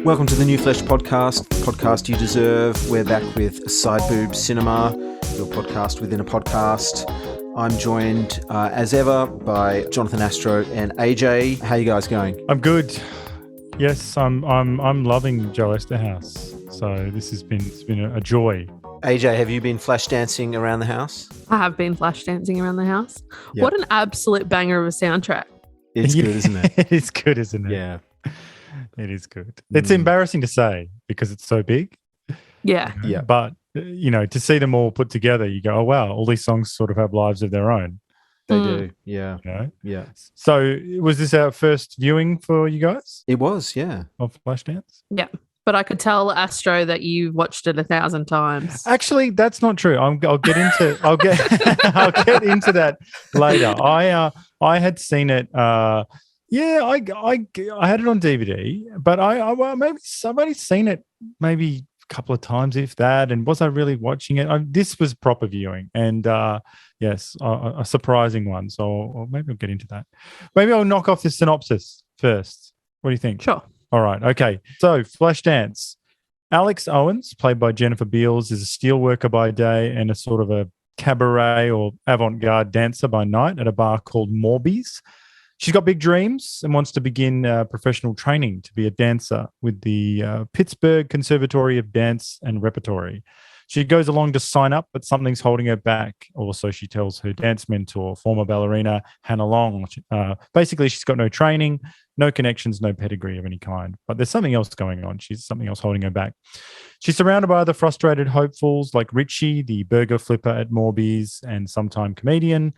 Welcome to the New Flesh podcast, the podcast you deserve. We're back with SIDEBOOB Cinema, your podcast within a podcast. I'm joined, as ever, by Jonathan Astro and AJ. How you guys going? I'm good. Yes, I'm loving Joe Esterhouse. So it's been a joy. AJ, have you been flash dancing around the house? I have been flash dancing around the house. Yep. What an absolute banger of a soundtrack. It's good, isn't it? It is good, isn't it? Yeah. It is good. It's embarrassing to say because it's so big. Yeah. Yeah. But, to see them all put together, you go, oh, wow, all these songs sort of have lives of their own. They do. Yeah. Yeah. So was this our first viewing for you guys It was, yeah. of Flashdance? Yeah. But I could tell Astro that you watched it 1,000 times. Actually, that's not true. I'll get into I'll get into that later. I had seen it. I had it on DVD, but I've only seen it maybe a couple of times, if that. And was I really watching it? This was proper viewing, and yes, a surprising one. So maybe I'll get into that. Maybe I'll knock off the synopsis first. What do you think? Sure. All right. Okay. So Flashdance. Alex Owens, played by Jennifer Beals, is a steelworker by day and a sort of a cabaret or avant-garde dancer by night at a bar called Morby's. She's got big dreams and wants to begin professional training to be a dancer with the Pittsburgh Conservatory of Dance and Repertory. She goes along to sign up, but something's holding her back. Also, she tells her dance mentor, former ballerina Hannah Long. Basically, she's got no training, no connections, no pedigree of any kind. But there's something else going on. She's something else holding her back. She's surrounded by other frustrated hopefuls like Richie, the burger flipper at Morby's and sometime comedian,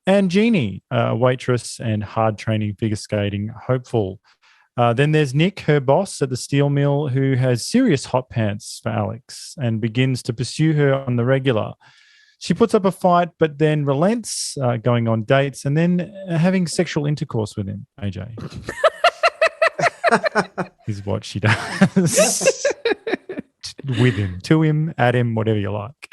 and Jeannie, a waitress and hard training figure skating hopeful. Then there's Nick, her boss at the steel mill, who has serious hot pants for Alex and begins to pursue her on the regular. She puts up a fight, but then relents, going on dates and then having sexual intercourse with him, AJ. Is what she does. With him, to him, at him, whatever you like.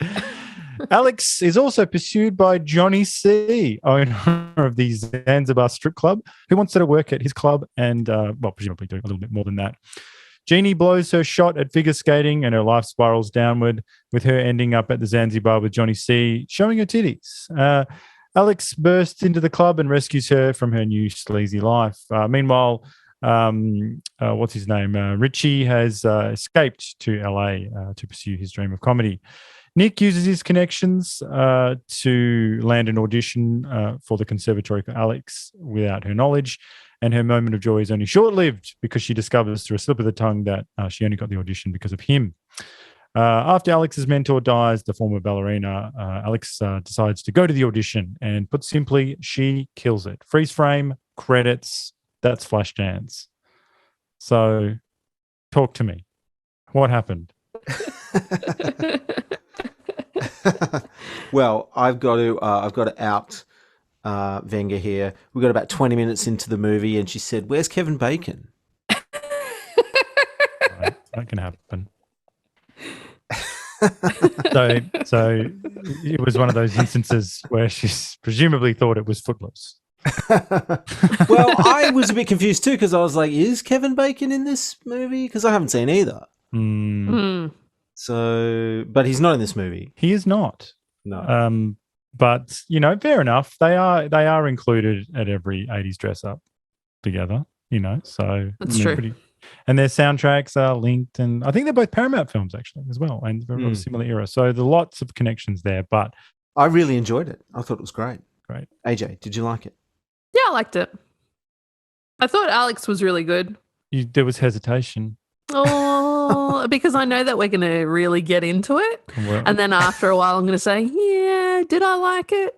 Alex is also pursued by Johnny C., owner of the Zanzibar strip club, who wants her to work at his club and, presumably do a little bit more than that. Jeannie blows her shot at figure skating and her life spirals downward, with her ending up at the Zanzibar with Johnny C., showing her titties. Alex bursts into the club and rescues her from her new sleazy life. Meanwhile, what's his name? Richie has escaped to LA to pursue his dream of comedy. Nick uses his connections to land an audition for the conservatory for Alex without her knowledge, and her moment of joy is only short-lived because she discovers through a slip of the tongue that she only got the audition because of him. After Alex's mentor dies, the former ballerina, Alex decides to go to the audition, and put simply, she kills it. Freeze frame, credits, that's Flashdance. So, talk to me. What happened? Well, I've got to out Venga here. We got about 20 minutes into the movie, and she said, "Where's Kevin Bacon?" Right, that can happen. So it was one of those instances where she's presumably thought it was Footloose. Well, I was a bit confused too because I was like, "Is Kevin Bacon in this movie?" Because I haven't seen either. So, but he's not in this movie. He is not. No. But fair enough. They are included at every 80s dress up together. So that's true. And their soundtracks are linked, and I think they're both Paramount films actually as well, and they're of a similar era. So there's lots of connections there. But I really enjoyed it. I thought it was great. Great. AJ, did you like it? Yeah, I liked it. I thought Alex was really good. There was hesitation. Oh, because I know that we're going to really get into it. Well, And then after a while, I'm going to say, yeah, did I like it?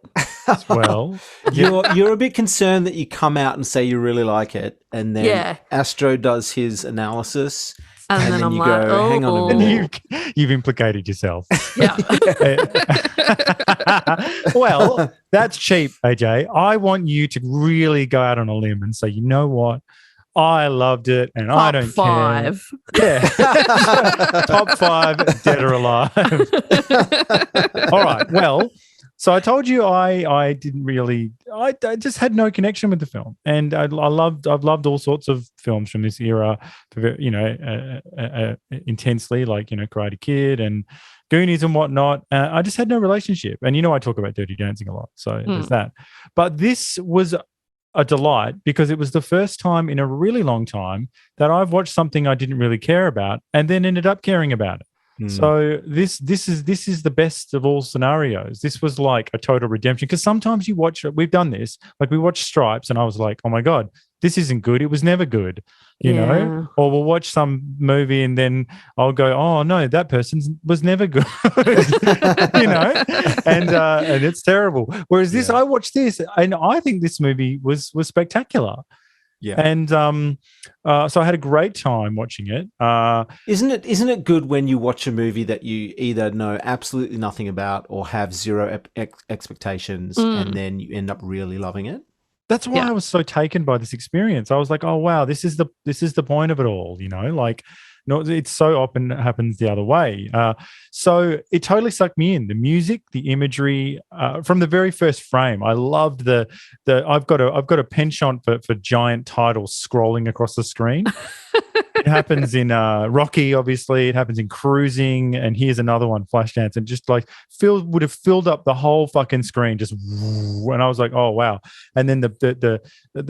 well, You're a bit concerned that you come out and say you really like it, and then Astro does his analysis, and then I'm you like, go, hang on a minute. You've implicated yourself. Yeah. Well, that's cheap, AJ. I want you to really go out on a limb and say, you know what? I loved it, and I don't care. Top 5. Yeah. Top 5, dead or alive. All right. Well, So I told you I didn't really I just had no connection with the film, and I've loved all sorts of films from this era, intensely, like Karate Kid and Goonies and whatnot. I just had no relationship, and I talk about Dirty Dancing a lot, so there's that. But this was a delight because it was the first time in a really long time that I've watched something I didn't really care about and then ended up caring about it. So this is the best of all scenarios. This was like a total redemption, because sometimes you watch, we've done this, like we watched Stripes and I was like, oh my God, this isn't good. It was never good, you know? Or we'll watch some movie and then I'll go, oh no, that person was never good, and it's terrible. Whereas this, I watched this and I think this movie was spectacular. Yeah. And so I had a great time watching it. Isn't it good when you watch a movie that you either know absolutely nothing about or have zero expectations, and then you end up really loving it? That's why I was so taken by this experience. I was like, oh wow, this is the point of it all, like. No, it so often happens the other way. So it totally sucked me in. The music, the imagery, from the very first frame. I loved the. I've got a penchant for giant titles scrolling across the screen. It happens in Rocky, obviously. It happens in Cruising, and here's another one, Flashdance, and just like would have filled up the whole fucking screen. Just, and I was like, oh wow. And then the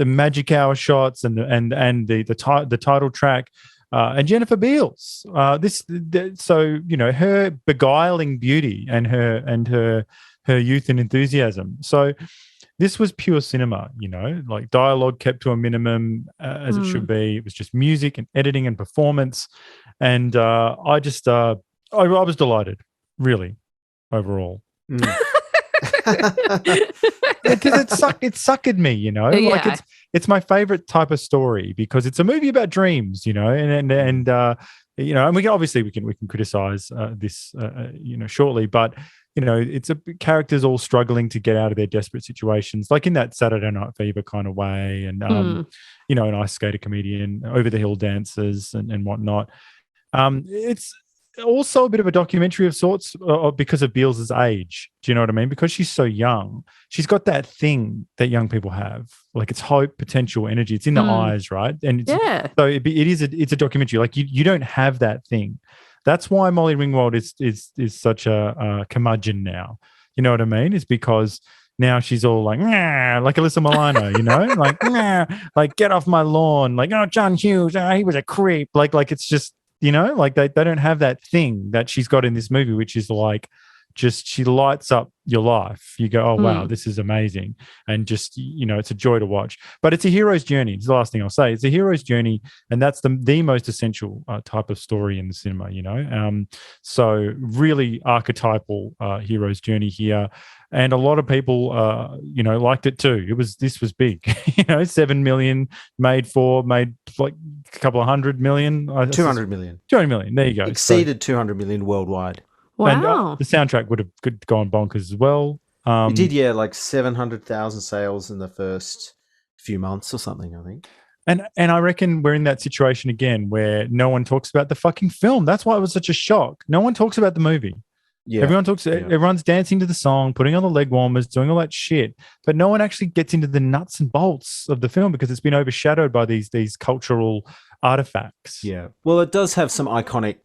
magic hour shots and the title track. And Jennifer Beals, her beguiling beauty and her youth and enthusiasm. So this was pure cinema, like dialogue kept to a minimum, as it should be. It was just music and editing and performance, and I was delighted, really, overall. Because it sucked me, like it's my favorite type of story because it's a movie about dreams, and we can criticize this, shortly, but it's characters all struggling to get out of their desperate situations, like in that Saturday Night Fever kind of way, and an ice skater comedian, over the hill dancers and whatnot. It's also a bit of a documentary of sorts because of Beals's age. Do you know what I mean? Because she's so young, she's got that thing that young people have, like it's hope, potential, energy. It's in the eyes, right? And so it's a documentary. Like you don't have that thing. That's why Molly Ringwald is such a curmudgeon now. You know what I mean? It's because now she's all like, nah, like Alyssa Milano, like, nah, like get off my lawn, like, oh, John Hughes, he was a creep, like it's just. Like they don't have that thing that she's got in this movie, which is like just she lights up your life. You go, oh, wow, this is amazing. And just, it's a joy to watch. But it's a hero's journey. It's the last thing I'll say. It's a hero's journey. And that's the most essential type of story in the cinema, So really archetypal hero's journey here. And a lot of people, liked it too. This was big, 7 million made like a couple of 100 million. 200 million. 200 million. There you go. Exceeded 200 million worldwide. Wow. And the soundtrack would have gone bonkers as well. It did, like 700,000 sales in the first few months or something, I think. And I reckon we're in that situation again where no one talks about the fucking film. That's why it was such a shock. No one talks about the movie. Yeah. Everyone's dancing to the song, putting on the leg warmers, doing all that shit, but no one actually gets into the nuts and bolts of the film because it's been overshadowed by these cultural artifacts. Yeah. Well, it does have some iconic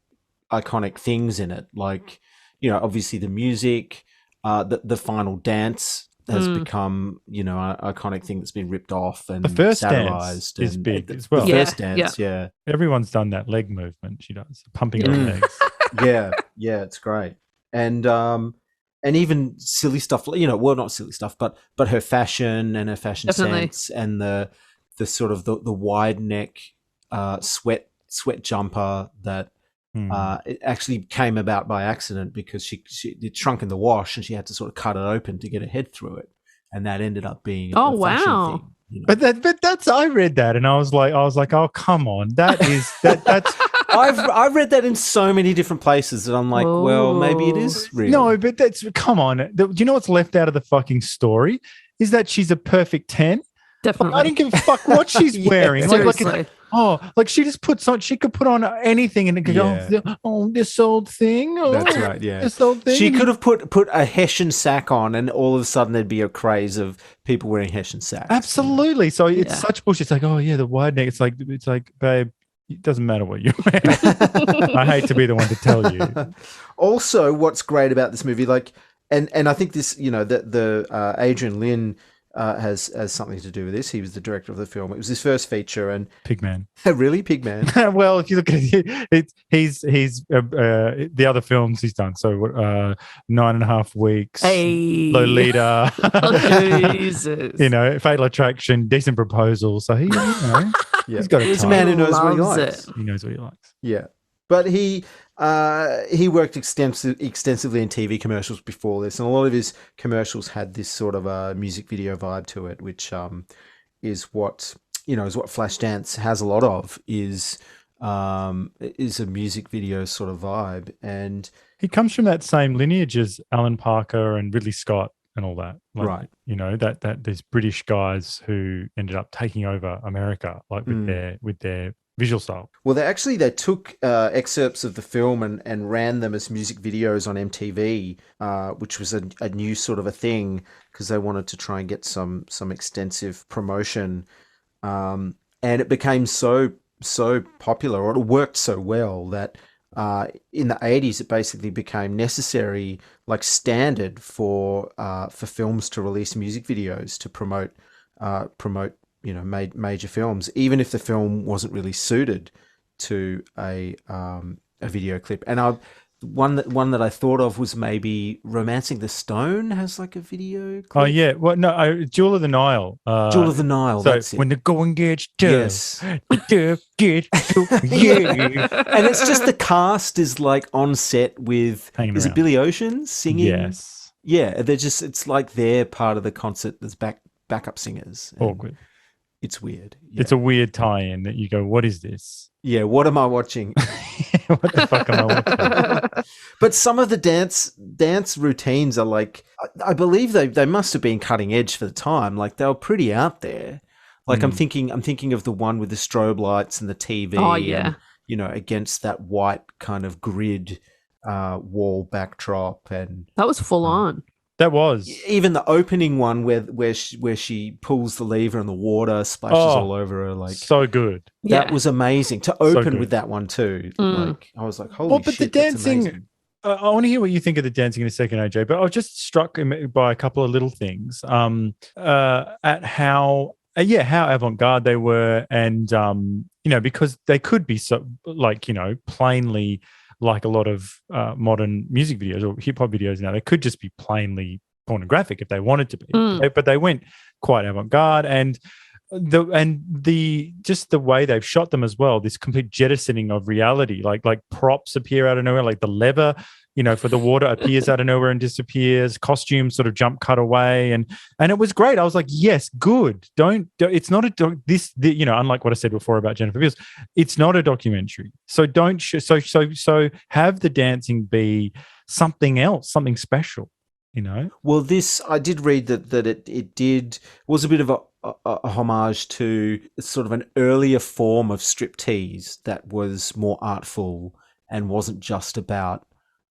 things in it, like obviously the music, the final dance has become an iconic thing that's been ripped off, and the first satirized dance is big as well. The first dance, yeah. Everyone's done that leg movement. She does pumping her legs. Yeah, it's great. And even silly stuff, well, not silly stuff, but her fashion and her fashion sense, and the sort of the wide neck sweat jumper that it actually came about by accident because it shrunk in the wash and she had to sort of cut it open to get her head through it, and that ended up being a fashion thing. But that's I read that and I was like, oh come on, that's I've read that in so many different places and I'm like, well, maybe it is real. No, but come on. Do you know what's left out of the fucking story is that she's a perfect 10. Definitely. I didn't give a fuck what she's wearing. Seriously. Like she just puts on. She could put on anything and it could go. This old thing. That's right. Yeah, this old thing. She could have put a Hessian sack on, and all of a sudden there'd be a craze of people wearing Hessian sacks. Absolutely. So it's such bullshit. It's like, oh yeah, the wide neck. It's like, babe, it doesn't matter what you wear. I hate to be the one to tell you. Also, what's great about this movie, like, and I think this, the Adrian Lyne has something to do with this. He was the director of the film. It was his first feature, and Pigman. Really, Pigman. Well, if you look at it, he's the other films he's done. So 9.5 Weeks, Lolita, Jesus. Fatal Attraction, Decent Proposal. So he's got a He's a type. man who knows what he Loves likes. it. He knows what he likes. Yeah. But he worked extensively in TV commercials before this, and a lot of his commercials had this sort of a music video vibe to it, which is what Flashdance has a lot of, is a music video sort of vibe. And he comes from that same lineage as Alan Parker and Ridley Scott and all that. Like, right. That these British guys who ended up taking over America, like with their visual style. Well, they took excerpts of the film and ran them as music videos on MTV, which was a new sort of a thing because they wanted to try and get some extensive promotion, and it became so popular, or it worked so well that in the 80s it basically became necessary, like standard for films to release music videos to promote major films, even if the film wasn't really suited to a video clip. And one that I thought of was maybe Romancing the Stone has like a video clip. Oh yeah, well no, Jewel of the Nile. Jewel of the Nile. So that's it. when the going gets tough, Yes. the get yeah. And it's just the cast is like on set with Hanging is around. it Billy Ocean singing? Yes. Yeah, it's like they're part of the concert. There's backup singers. And Awkward. It's weird. Yeah. It's a weird tie-in that you go, what is this? Yeah, what am I watching? What the fuck am I watching? But some of the dance routines are like, I believe they must have been cutting edge for the time. Like they were pretty out there. Like I'm thinking of the one with the strobe lights and the TV. Oh yeah. And, against that white kind of grid wall backdrop, and That was full on. That was. even the opening one where she pulls the lever and the water splashes all over her. Like so good. that Yeah. was amazing to open good. with that one too. Like I was like, holy Well, but shit, the that's dancing. amazing. I want to hear what you think of the dancing in a second, AJ. But I was just struck by a couple of little things at how avant-garde they were, and because they could be so plainly like a lot of modern music videos or hip hop videos now. They could just be plainly pornographic if they wanted to be, but they went quite avant-garde, and just the way they've shot them as well. This complete jettisoning of reality, like props appear out of nowhere, like the lever, for the water appears out of nowhere and disappears. Costumes sort of jump cut away, and it was great. I was like, yes, good. It's not unlike what I said before about Jennifer Beals, it's not a documentary. So don't so have the dancing be something else, something special. Well, this I did read that it was a bit of a homage to sort of an earlier form of striptease that was more artful and wasn't just about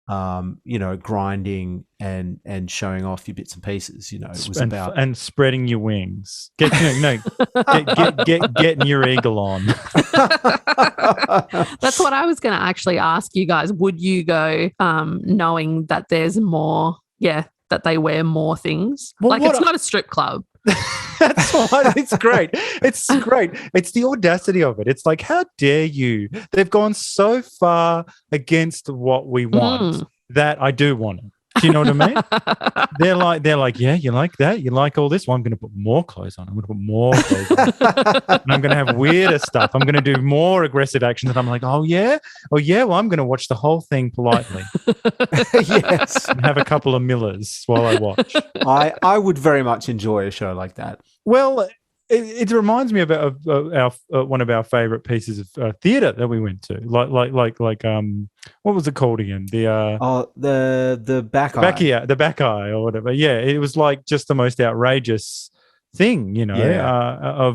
grinding and showing off your bits and pieces. It was about and spreading your wings. Getting your eagle on. That's what I was going to actually ask you guys. Would you go knowing that there's more? Yeah, that they wear more things. Well, it's not a strip club. That's why it's great. It's great. It's the audacity of it. It's like, how dare you? They've gone so far against what we want that I do want it. Do you know what I mean? They're like, yeah, you like that? You like all this? Well, I'm going to put more clothes on. I'm going to put more clothes on. And I'm going to have weirder stuff. I'm going to do more aggressive actions. And I'm like, oh, yeah? Well, I'm going to watch the whole thing politely. yes, and have a couple of Millers while I watch. I would very much enjoy a show like that. Well, it reminds me of our one of our favorite pieces of theater that we went to, like what was it called again? The back eye. The back eye or whatever. Yeah, it was like just the most outrageous thing, you know,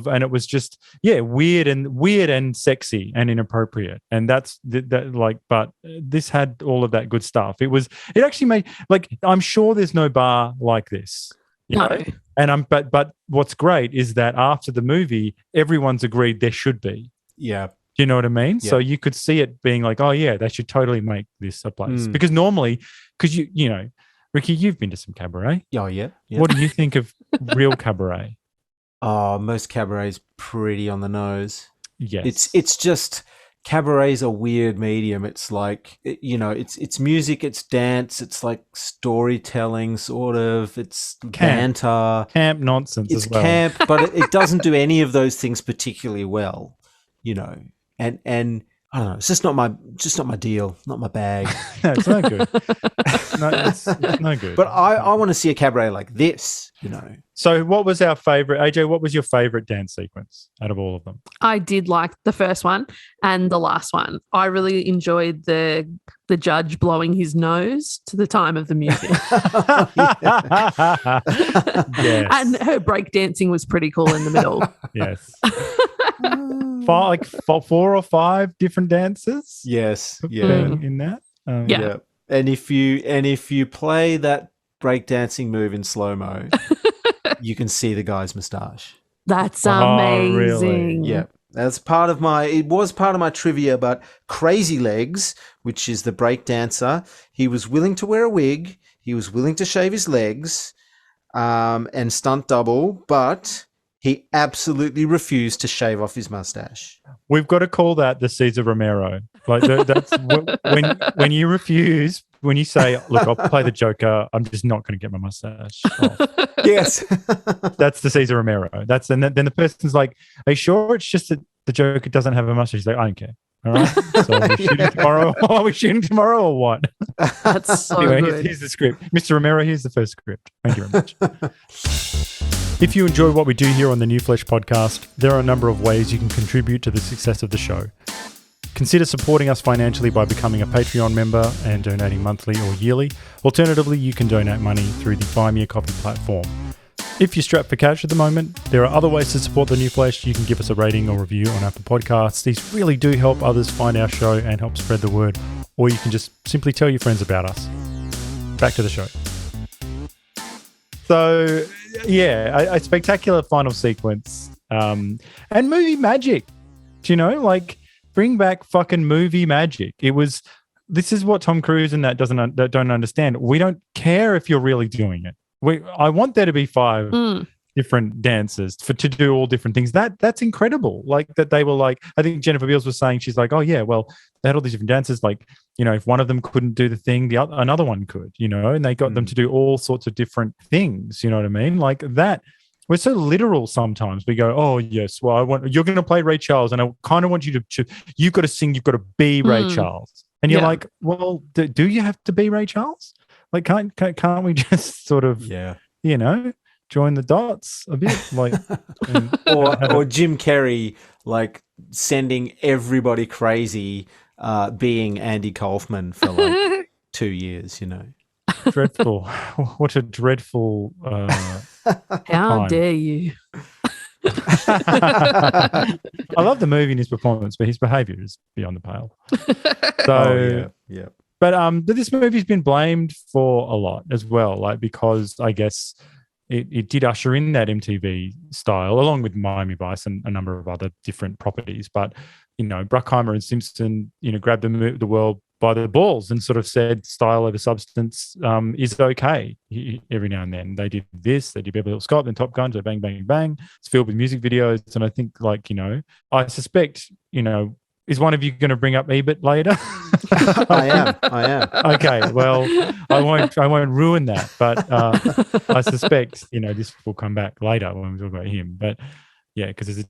and it was just weird and sexy and inappropriate, and that's that like. But this had all of that good stuff. It actually made, like, I'm sure there's no bar like this, you know? And but what's great is that after the movie, everyone's agreed there should be. Yeah. Do you know what I mean? Yeah. So you could see it being like, oh yeah, they should totally make this a place, because normally, because you know, Ricky, you've been to some cabaret. Oh yeah. What do you think of real cabaret? Oh, most cabarets pretty on the nose. Yes, it's just, cabaret's a weird medium. It's like, you know, it's music, it's dance, it's like storytelling, sort of. It's banter, camp nonsense. It's as well. camp, but it doesn't do any of those things particularly well, you know. And I don't know. It's just not my deal, not my bag. No, it's not good. No, it's no good. But I want to see a cabaret like this, you know. So, what was our favorite, AJ? What was your favorite dance sequence out of all of them? I did like the first one and the last one. I really enjoyed the judge blowing his nose to the time of the music. Yes. And her breakdancing was pretty cool in the middle. Yes. 4 or 5 different dances. Yes. Yeah. In that. Yeah. And if you play that breakdancing move in slow-mo, you can see the guy's moustache. That's amazing. Really? Yeah. That's it was part of my trivia, but Crazy Legs, which is the breakdancer, he was willing to wear a wig, he was willing to shave his legs, and stunt double, but he absolutely refused to shave off his mustache. We've got to call that the Cesar Romero. Like that's when you refuse, when you say, "Look, I'll play the Joker. I'm just not going to get my mustache off." Yes, that's the Cesar Romero. Then the person's like, "Are you sure it's just that the Joker doesn't have a mustache?" He's like, "I don't care." All right. So we're shooting tomorrow. Are we shooting tomorrow or what? That's so anyway, good. Here's the script. Mr. Romero, here's the first script. Thank you very much. If you enjoy what we do here on the New Flesh podcast, there are a number of ways you can contribute to the success of the show. Consider supporting us financially by becoming a Patreon member and donating monthly or yearly. Alternatively, you can donate money through the Buy Me a Coffee platform. If you're strapped for cash at the moment, there are other ways to support the New Flesh. You can give us a rating or review on Apple Podcasts. These really do help others find our show and help spread the word. Or you can just simply tell your friends about us. Back to the show. So, yeah, a spectacular final sequence. And movie magic. Do you know? Like, bring back fucking movie magic. This is what Tom Cruise and that don't understand. We don't care if you're really doing it. I want there to be 5 different dancers to do all different things. That's incredible. Like that they were like, I think Jennifer Beals was saying, she's like, oh yeah, well, they had all these different dancers. Like, you know, if one of them couldn't do the thing, another one could, you know, and they got them to do all sorts of different things. You know what I mean? Like that. We're so literal sometimes. We go, oh yes, well, you're going to play Ray Charles, and I kind of want you to. You've got to sing. You've got to be Ray Charles, and you're like, well, do you have to be Ray Charles? Like, can't we just sort of, you know, join the dots a bit, like, or Jim Carrey, like sending everybody crazy, being Andy Kaufman for like 2 years, you know. Dreadful. What a dreadful. How dare you? I love the movie and his performance, but his behavior is beyond the pale. So, yeah. But this movie's been blamed for a lot as well, like because I guess it did usher in that MTV style, along with Miami Vice and a number of other different properties. But you know, Bruckheimer and Simpson, you know, grabbed the world by the balls and sort of said style over substance is okay every now and then. They did this, they did Beverly Hills Cop, then Top Gun, so bang, bang, bang. It's filled with music videos. And I think, like, you know, I suspect, you know, is one of you going to bring up Ebert later? I am. Okay, well, I won't ruin that, but I suspect, you know, this will come back later when we talk about him. But yeah, because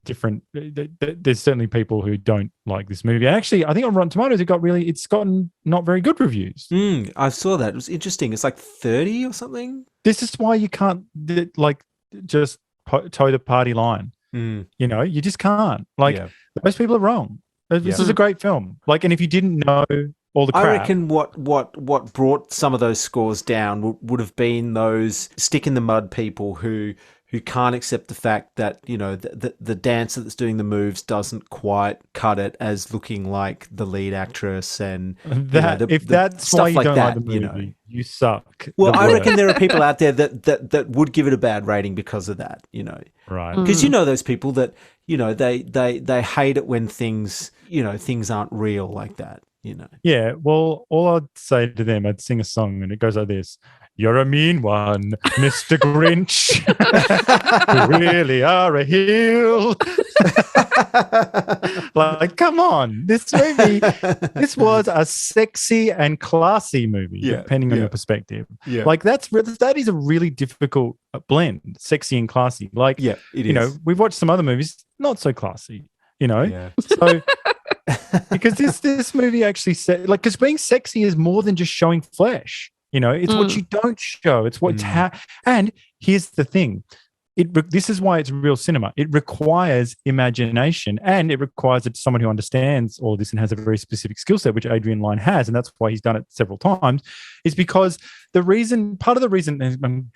there's certainly people who don't like this movie. And actually, I think on Rotten Tomatoes, it's gotten not very good reviews. I saw that. It was interesting. It's like 30 or something. This is why you can't like just toe the party line. You know, you just can't. Like most people are wrong. This is a great film. Like, and if you didn't know all the crap, I reckon what brought some of those scores down would have been those stick in the mud people who who can't accept the fact that, you know, the dancer that's doing the moves doesn't quite cut it as looking like the lead actress, and That, you know, if that's stuff why you like don't that, like the you movie, know. you suck. Well, The I worst. reckon there are people out there that would give it a bad rating because of that, you know. Right. Because you know those people that, you know, they hate it when things, you know, things aren't real like that, you know. Yeah, well, all I'd say to them, I'd sing a song and it goes like this. You're a mean one, Mr. Grinch. You really are a heel. Like, come on. This movie, this was a sexy and classy movie, depending on your perspective. Yeah. Like, that is a really difficult blend, sexy and classy. Like, Yeah, it is. You know, we've watched some other movies, not so classy, you know? Yeah. So... because this movie actually said, like, because being sexy is more than just showing flesh. You know, it's what you don't show. It's what's and here's the thing. This is why it's real cinema. It requires imagination, and it requires someone who understands all this and has a very specific skill set, which Adrian Lyne has, and that's why he's done it several times, is because part of the reason, I'm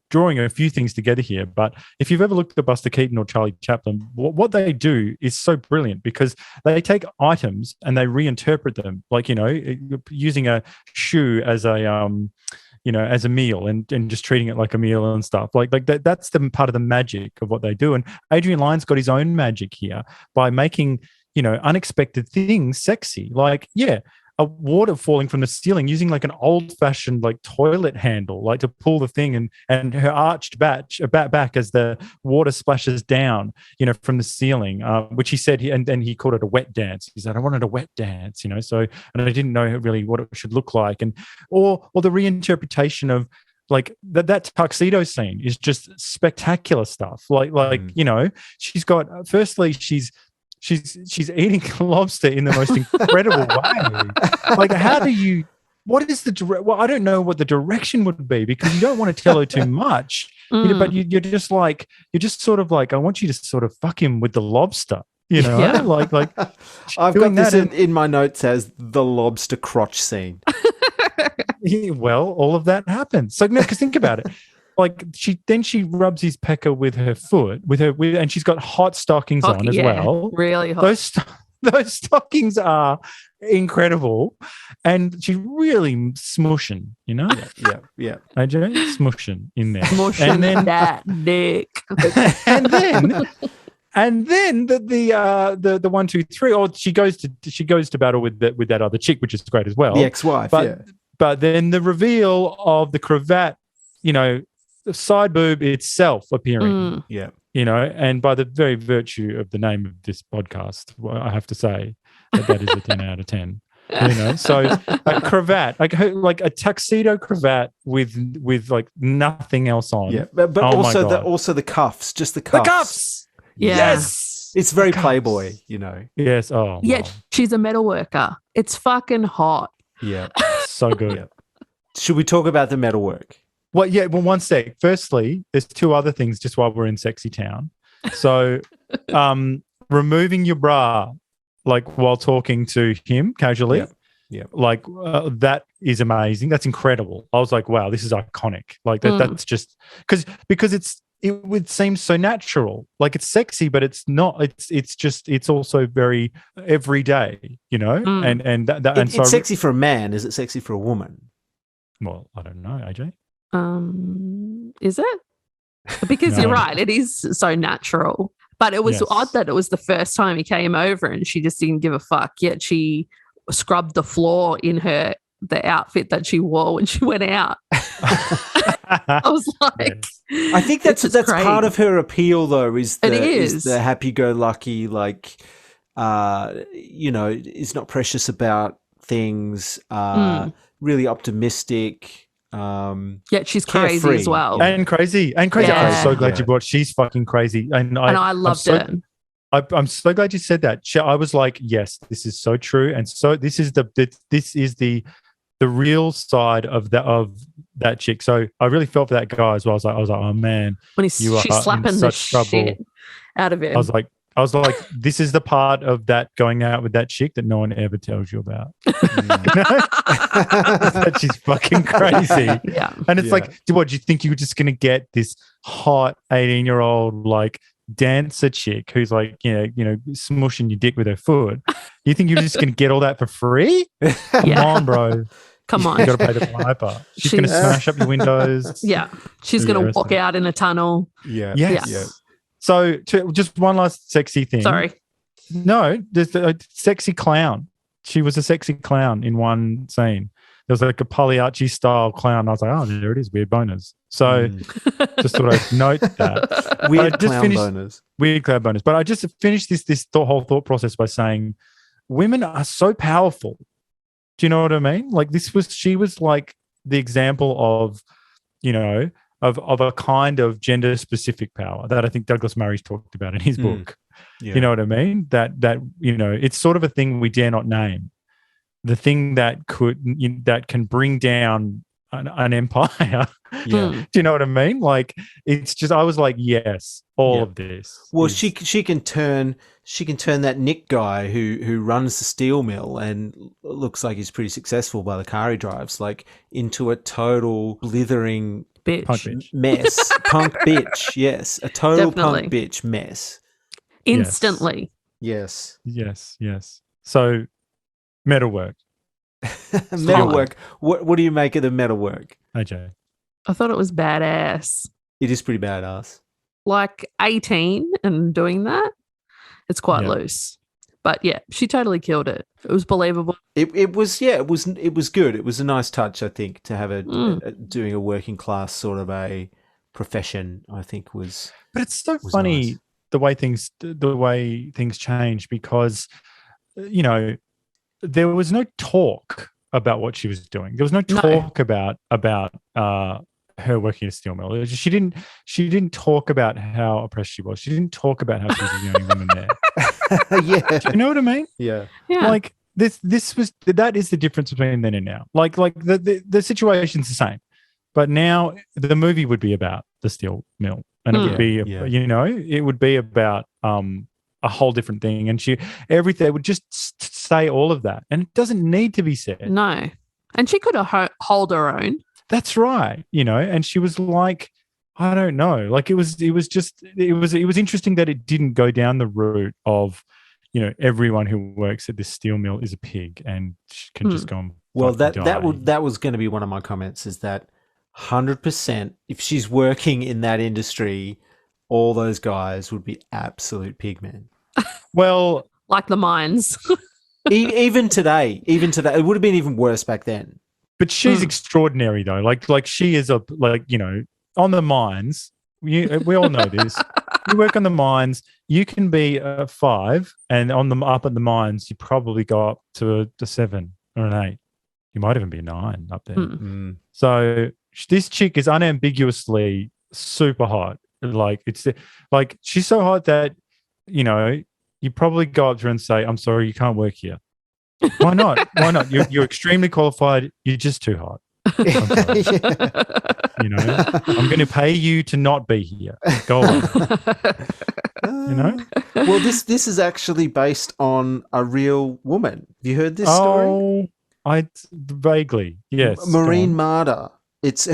drawing a few things together here, but if you've ever looked at Buster Keaton or Charlie Chaplin, what they do is so brilliant because they take items and they reinterpret them, like, you know, using a shoe as a you know, as a meal and just treating it like a meal and stuff. Like that's the part of the magic of what they do. And Adrian Lyne's got his own magic here by making, you know, unexpected things sexy. Like, a water falling from the ceiling using like an old-fashioned like toilet handle, like to pull the thing and her arched back as the water splashes down, you know, from the ceiling, which he said, and he called it a wet dance. He said, I wanted a wet dance, you know, so, and I didn't know really what it should look like. And, or the reinterpretation of, like that tuxedo scene is just spectacular stuff. Like you know, she's got, firstly, she's eating lobster in the most incredible way. Like, how do you? What is the well? I don't know what the direction would be because you don't want to tell her too much. You know, but you're just sort of like, I want you to sort of fuck him with the lobster. You know, like I've got this in my notes as the lobster crotch scene. Well, all of that happens. So no, because think about it. Like she rubs his pecker with her foot, and she's got hot stockings on as well. Really hot. Those stockings are incredible, and she's really smushing. You know, yeah. AJ smushing in there, smushing and then that dick, and then the 1, 2, 3. Or she goes to battle with that other chick, which is great as well, the ex-wife. But then the reveal of the cravat, you know, the side boob itself appearing. You know, and by the very virtue of the name of this podcast, I have to say that is a 10 out of 10. You know, so a cravat, like a tuxedo cravat with like nothing else on. Yeah, but also the cuffs, just the cuffs. The cuffs. Yeah. Yes. It's very Playboy, you know. Yes. Oh. Yeah, she's a metal worker. It's fucking hot. Yeah. So good. Yeah. Should we talk about the metalwork? Well, yeah. Well, one sec. Firstly, there's two other things just while we're in Sexy Town. So, removing your bra, like while talking to him casually, like that is amazing. That's incredible. I was like, wow, this is iconic. Like that's just because it would seem so natural. Like it's sexy, but it's not. It's also very everyday, you know. And it's sexy for a man. Is it sexy for a woman? Well, I don't know, AJ. Is it? Because you're right, it is so natural. But it was odd that it was the first time he came over and she just didn't give a fuck. Yet she scrubbed the floor in the outfit that she wore when she went out. I was like, I think that's part of her appeal, though. Is the happy-go-lucky, like, you know, is not precious about things. Really optimistic. Yet she's crazy as well. And crazy. Yeah. I'm so glad you brought. She's fucking crazy, and I loved it. I'm so glad you said that. I was like, yes, this is so true, and so this is the real side of that chick. So I really felt for that guy as well. I was like, oh man, when she's slapping the shit out of him. I was like, I was like, this is the part of that going out with that chick that no one ever tells you about. That she's fucking crazy. Yeah. And it's like, what, do you think you're just going to get this hot 18-year-old like dancer chick who's like, smushing your dick with her foot? You think you're just going to get all that for free? Come on, bro. Come on. You got to pay the piper. She's going to smash up your windows. Yeah. She's going to walk out in a tunnel. Yeah. Yes. Yeah. So just one last sexy thing. Sorry. No, there's a sexy clown. She was a sexy clown in one scene. There was like a Pagliacci style clown. I was like, oh, there it is, weird boners. So just thought I'd note that. Weird clown boners. Weird clown boners. But I just finished this whole thought process by saying women are so powerful. Do you know what I mean? Like she was like the example of, of a kind of gender specific power that I think Douglas Murray's talked about in his book. Yeah. You know what I mean? That it's sort of a thing we dare not name. The thing that can bring down an empire. Yeah. Do you know what I mean? Like it's just, I was like, yes, all of this. Well, she can turn that Nick guy who runs the steel mill and looks like he's pretty successful by the car he drives, like into a total blithering bitch mess. Punk bitch, yes. A total punk bitch mess. Instantly. Yes. So metalwork. Metalwork. What do you make of the metalwork? AJ. I thought it was badass. It is pretty badass. Like 18 and doing that, it's quite loose. But yeah, she totally killed it. It was believable. It was good. It was a nice touch, I think, to have doing a working class sort of a profession, I think was. But it's so funny nice. the way things change because, there was no talk about what she was doing. There was no talk about her working at a steel mill. She didn't talk about how oppressed she was. She didn't talk about how she was the only woman there. Yeah. Do you know what I mean? Yeah. Like that is the difference between then and now. Like the situation's the same. But now the movie would be about the steel mill. And it would be it would be about a whole different thing. And they would just say all of that. And it doesn't need to be said. No. And she could have hold her own. That's right. And she was like, I don't know. Like it was interesting that it didn't go down the route of, everyone who works at this steel mill is a pig and can just go and that was going to be one of my comments, is that 100% if she's working in that industry, all those guys would be absolute pigmen. Well, like the mines. even today, it would have been even worse back then. But she's extraordinary though. Like she is on the mines. We all know this. You work on the mines. You can be a 5, and up at the mines, you probably go up to a 7 or an 8. You might even be a 9 up there. So this chick is unambiguously super hot. Like she's so hot that you probably go up to her and say, "I'm sorry, you can't work here." Why not? Why not? You're extremely qualified. You're just too hot. I'm going to pay you to not be here. Go on. Well, this is actually based on a real woman. Have you heard this story? I vaguely, yes. Maureen Marder. It's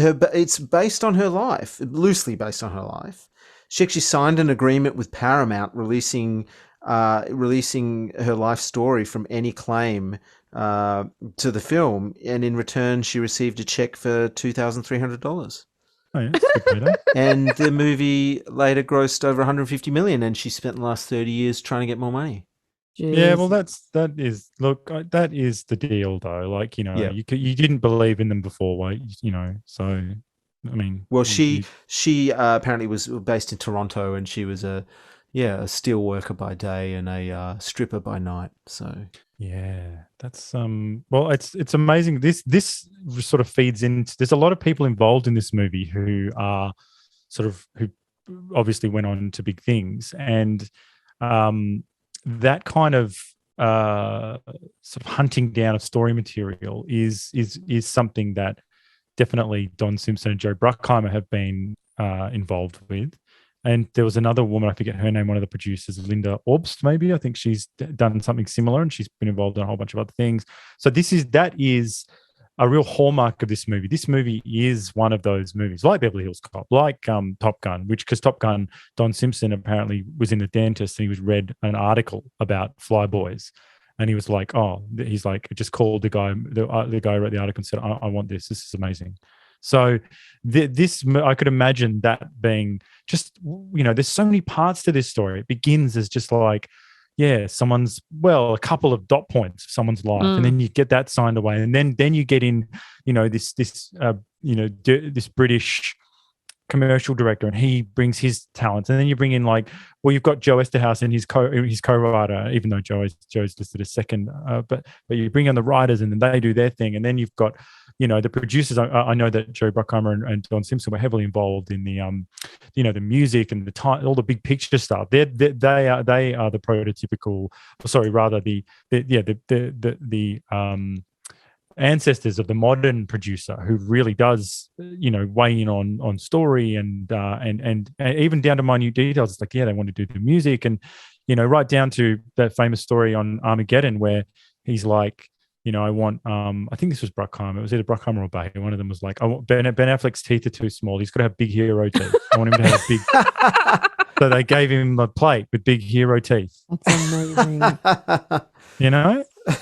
based on her life, loosely based on her life. She actually signed an agreement with Paramount, releasing her life story from any claim to the film, and in return she received a check for $2,300. Oh yeah, that's good payday. And the movie later grossed over $150 million, and she spent the last 30 years trying to get more money. Jeez. Yeah, well, that is the deal, though. Like, you didn't believe in them before, so. I mean, well, she apparently was based in Toronto, and she was a steel worker by day and a stripper by night. So yeah, that's well, it's amazing. This sort of feeds into. There's a lot of people involved in this movie who who obviously went on to big things, and that kind of sort of hunting down of story material is something that definitely Don Simpson and Joe Bruckheimer have been involved with. And there was another woman, I forget her name, one of the producers, Linda Obst, maybe. I think she's done something similar, and she's been involved in a whole bunch of other things. So that is a real hallmark of this movie. This movie is one of those movies, like Beverly Hills Cop, like Top Gun, because Top Gun, Don Simpson apparently was in the dentist and he was read an article about flyboys. And he was like, just called the guy who wrote the article and said, I want this. This is amazing. So this, I could imagine that being just, there's so many parts to this story. It begins as just like, a couple of dot points of someone's life, and then you get that signed away, and then you get in, this British commercial director, and he brings his talents, and then you bring in you've got Joe Esterhaus and his co-writer, even though Joe's listed as second, but you bring in the writers, and then they do their thing, and then you've got the producers. I know that Jerry Bruckheimer and Don Simpson were heavily involved in the the music and all the big picture stuff. They are the prototypical, the ancestors of the modern producer who really does weigh in on story and even down to minute details. It's like, they want to do the music, and right down to that famous story on Armageddon where he's like, I want I think this was Bruckheimer. It was either Bruckheimer or Bay. One of them was like, I want Ben Affleck's teeth are too small. He's got to have big hero teeth. I want him to have big. So they gave him a plate with big hero teeth. That's amazing.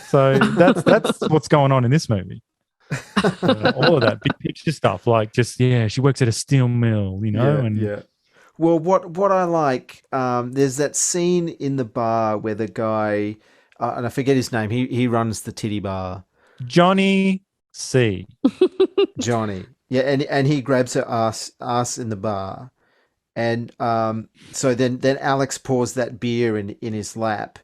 So that's what's going on in this movie. All of that big picture stuff, she works at a steel mill, Well, what I like, there's that scene in the bar where the guy, and I forget his name, he runs the titty bar. Johnny C. Johnny, and he grabs her ass in the bar, and so then Alex pours that beer in his lap.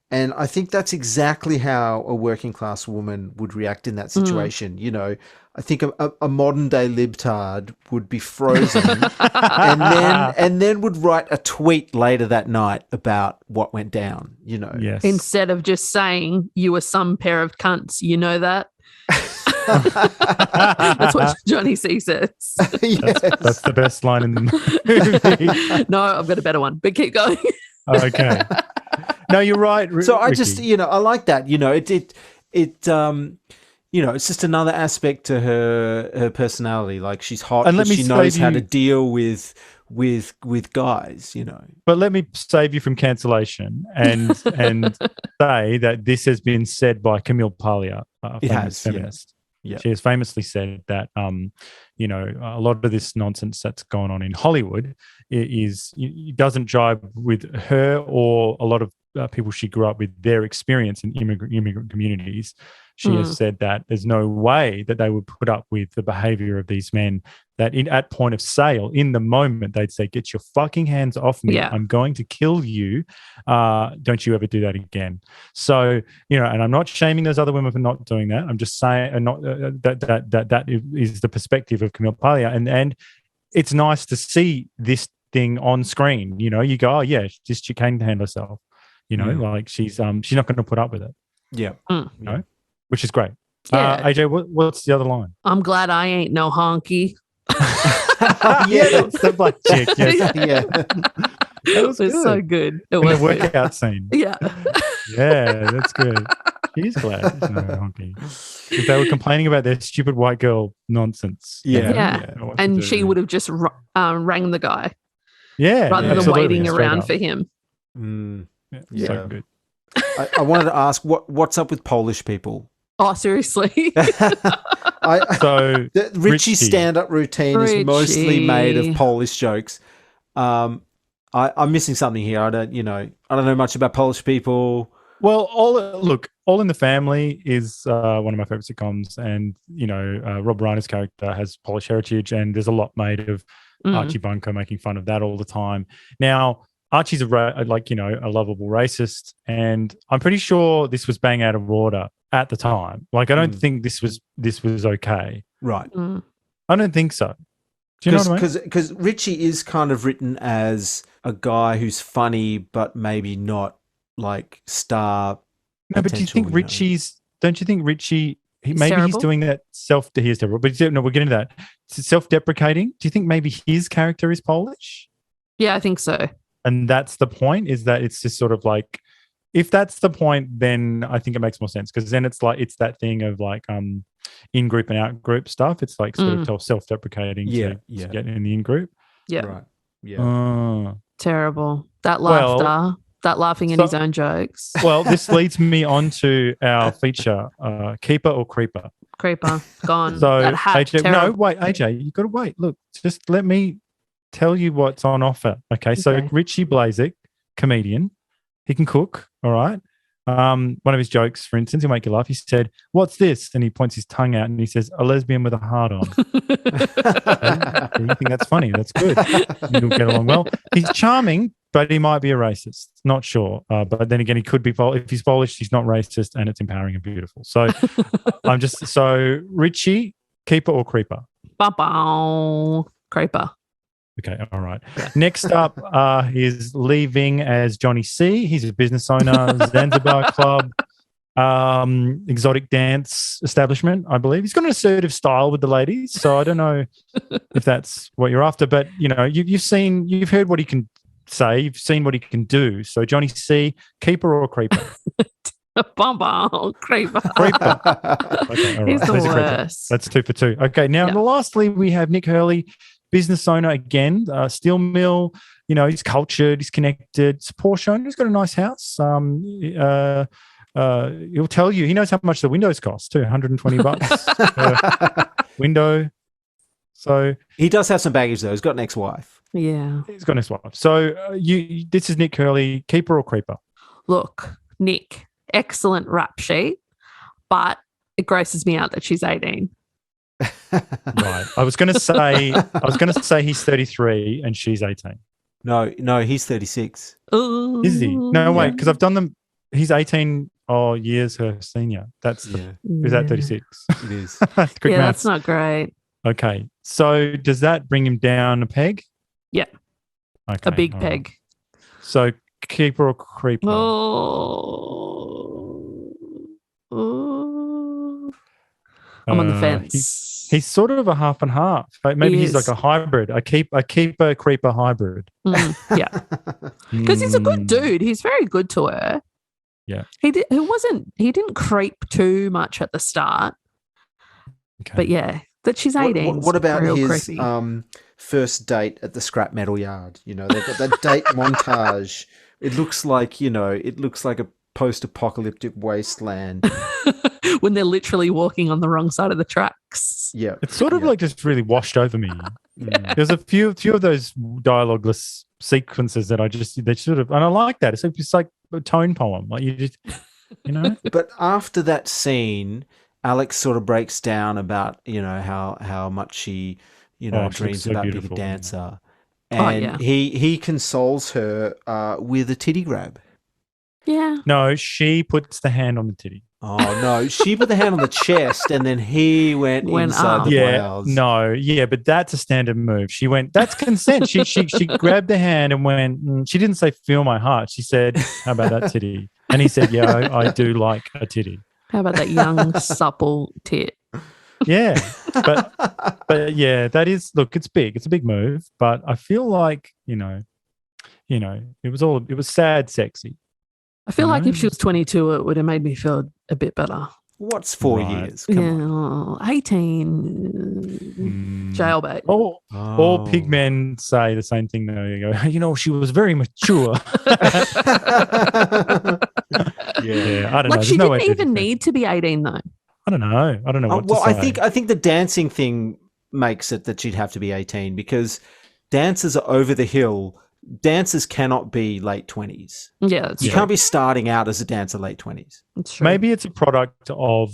And I think that's exactly how a working class woman would react in that situation. I think a modern day libtard would be frozen and then would write a tweet later that night about what went down, Yes. Instead of just saying, you were some pair of cunts, that? That's what Johnny C says. Yes. That's the best line in the movie. No, I've got a better one, but keep going. Okay. No, you're right. So I Ricky. just, I like that. It's just another aspect to her personality. Like, she's hot, and she knows how to deal with guys. But let me save you from cancellation and say that this has been said by Camille Paglia, a famous feminist. Yeah. She has famously said that, a lot of this nonsense that's going on in Hollywood it doesn't jibe with her or a lot of people she grew up with, their experience in immigrant communities. She has said that there's no way that they would put up with the behavior of these men, that at point of sale, in the moment, they'd say, get your fucking hands off me. Yeah. I'm going to kill you. Don't you ever do that again. So, and I'm not shaming those other women for not doing that. I'm just saying that is the perspective of Camille Paglia. And it's nice to see this thing on screen. You go, oh, yeah, she can handle herself. She's not going to put up with it. Yeah. Which is great. Yeah. AJ, what's the other line? I'm glad I ain't no honky. That's the black chick. Yes. Yeah. It was so good. It was a workout scene. Yeah. Yeah, that's good. He's glad he's no honky. If they were complaining about their stupid white girl nonsense. Yeah. And she would have just rang the guy. Yeah. Rather than waiting around for him. Yeah. So good. I wanted to ask, what's up with Polish people? Oh, seriously? Richie's stand-up routine is mostly made of Polish jokes. I'm missing something here. I don't know much about Polish people. Well, All in the Family is one of my favorite sitcoms, and Rob Reiner's character has Polish heritage, and there's a lot made of Archie Bunker making fun of that all the time. Now, Archie's a lovable racist, and I'm pretty sure this was bang out of order at the time. I don't think this was okay. Right. I don't think so. Do you know what I mean? Because Richie is kind of written as a guy who's funny, but maybe not star. No, but do you think don't you think Richie, maybe terrible? He's doing that he is terrible, but no, we'll get into that. Self-deprecating. Do you think maybe his character is Polish? Yeah, I think so. And that's the point, is that it's just sort of like, if that's the point, then I think it makes more sense, because then it's like, it's that thing of like in-group and out-group stuff. It's like sort of self-deprecating to get in the in-group. Yeah. Right. Yeah. Terrible. That laughter, that laughing at his own jokes. Well, this leads me on to our feature, Keeper or Creeper. Creeper, gone. So, that hat, AJ, no, wait, AJ, you've got to wait. Look, just let me tell you what's on offer. Okay, so Richie Blazik, comedian, he can cook, all right? One of his jokes, for instance, he'll make you laugh. He said, "What's this?" And he points his tongue out and he says, "A lesbian with a heart on." You think that's funny? That's good. You'll get along well. He's charming, but he might be a racist. Not sure. But then again, he could be. If he's Polish, he's not racist, and it's empowering and beautiful. So Richie, keeper or creeper? Ba-bow. Creeper. Okay, all right. Next up is leaving as Johnny C. He's a business owner, Zanzibar Club, exotic dance establishment, I believe. He's got an assertive style with the ladies, so I don't know if that's what you're after, but you've heard what he can say, you've seen what he can do. So Johnny C, keeper or creeper? Bum creeper. Creeper. Okay, all right. He's the worst. That's 2 for 2. Okay, now lastly we have Nick Hurley, business owner again, steel mill. He's cultured, he's connected. It's a Porsche owner. He's got a nice house. He'll tell you, he knows how much the windows cost too, $120 window. So he does have some baggage though. He's got an ex-wife. Yeah, he's got an ex-wife. So this is Nick Hurley, keeper or creeper? Look, Nick, excellent rap sheet, but it grosses me out that she's 18. Right. I was going to say he's 33 and she's 18. No, he's 36. Ooh, is he? No, wait, because I've done them. He's 18 years her senior. Is that 36? It is. Quick maths. That's not great. Okay. So does that bring him down a peg? Yeah. Okay. A big peg. Right. So keeper or creeper? I'm on the fence. He's sort of a half and half. Maybe he's like a hybrid, a keeper creeper hybrid. Yeah, because he's a good dude. He's very good to her. Yeah, he didn't creep too much at the start. Okay. But yeah, that she's 18. What about his creepy. First date at the scrap metal yard? They've got that date montage. It looks like a post-apocalyptic wasteland. When they're literally walking on the wrong side of the tracks. Yeah. It's sort of like just really washed over me. Yeah. There's a few of those dialogueless sequences that and I like that. It's like a tone poem. Like you just, But after that scene, Alex sort of breaks down about, how much she, dreams about being a dancer. And he consoles her with a titty grab. Yeah. No, she puts the hand on the titty. Oh, no. She put the hand on the chest and then he went inside the blouse. No, but that's a standard move. She went, that's consent. She grabbed the hand and went, she didn't say, feel my heart. She said, how about that titty? And he said, yeah, I do like a titty. How about that young, supple tit? Yeah. But yeah, that is, look, it's big. It's a big move. But I feel like, it was sad, sexy. I feel like if she was 22, it would have made me feel a bit better. What's 4 years? Come on. 18. Jailbait. All pig men say the same thing, though. You go, she was very mature. Yeah, I don't know. She didn't even need to be 18, though. I don't know. What to say. I think the dancing thing makes it that she'd have to be 18 because dancers are over the hill. Dancers cannot be late 20s. Yeah, that's you true. can't be starting out as a dancer late 20s. That's true. Maybe it's a product of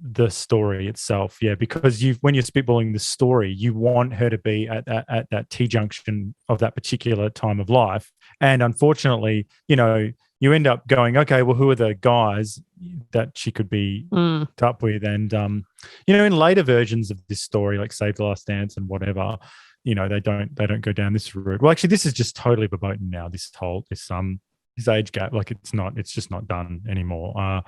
the story itself. Yeah, because when you're spitballing the story, you want her to be at that T-junction of that particular time of life. And unfortunately, you end up going, okay, well, who are the guys that she could be up with? And, in later versions of this story, like Save the Last Dance and whatever, they don't go down this route. Well, actually, this is just totally verboten now. This age gap, like it's just not done anymore.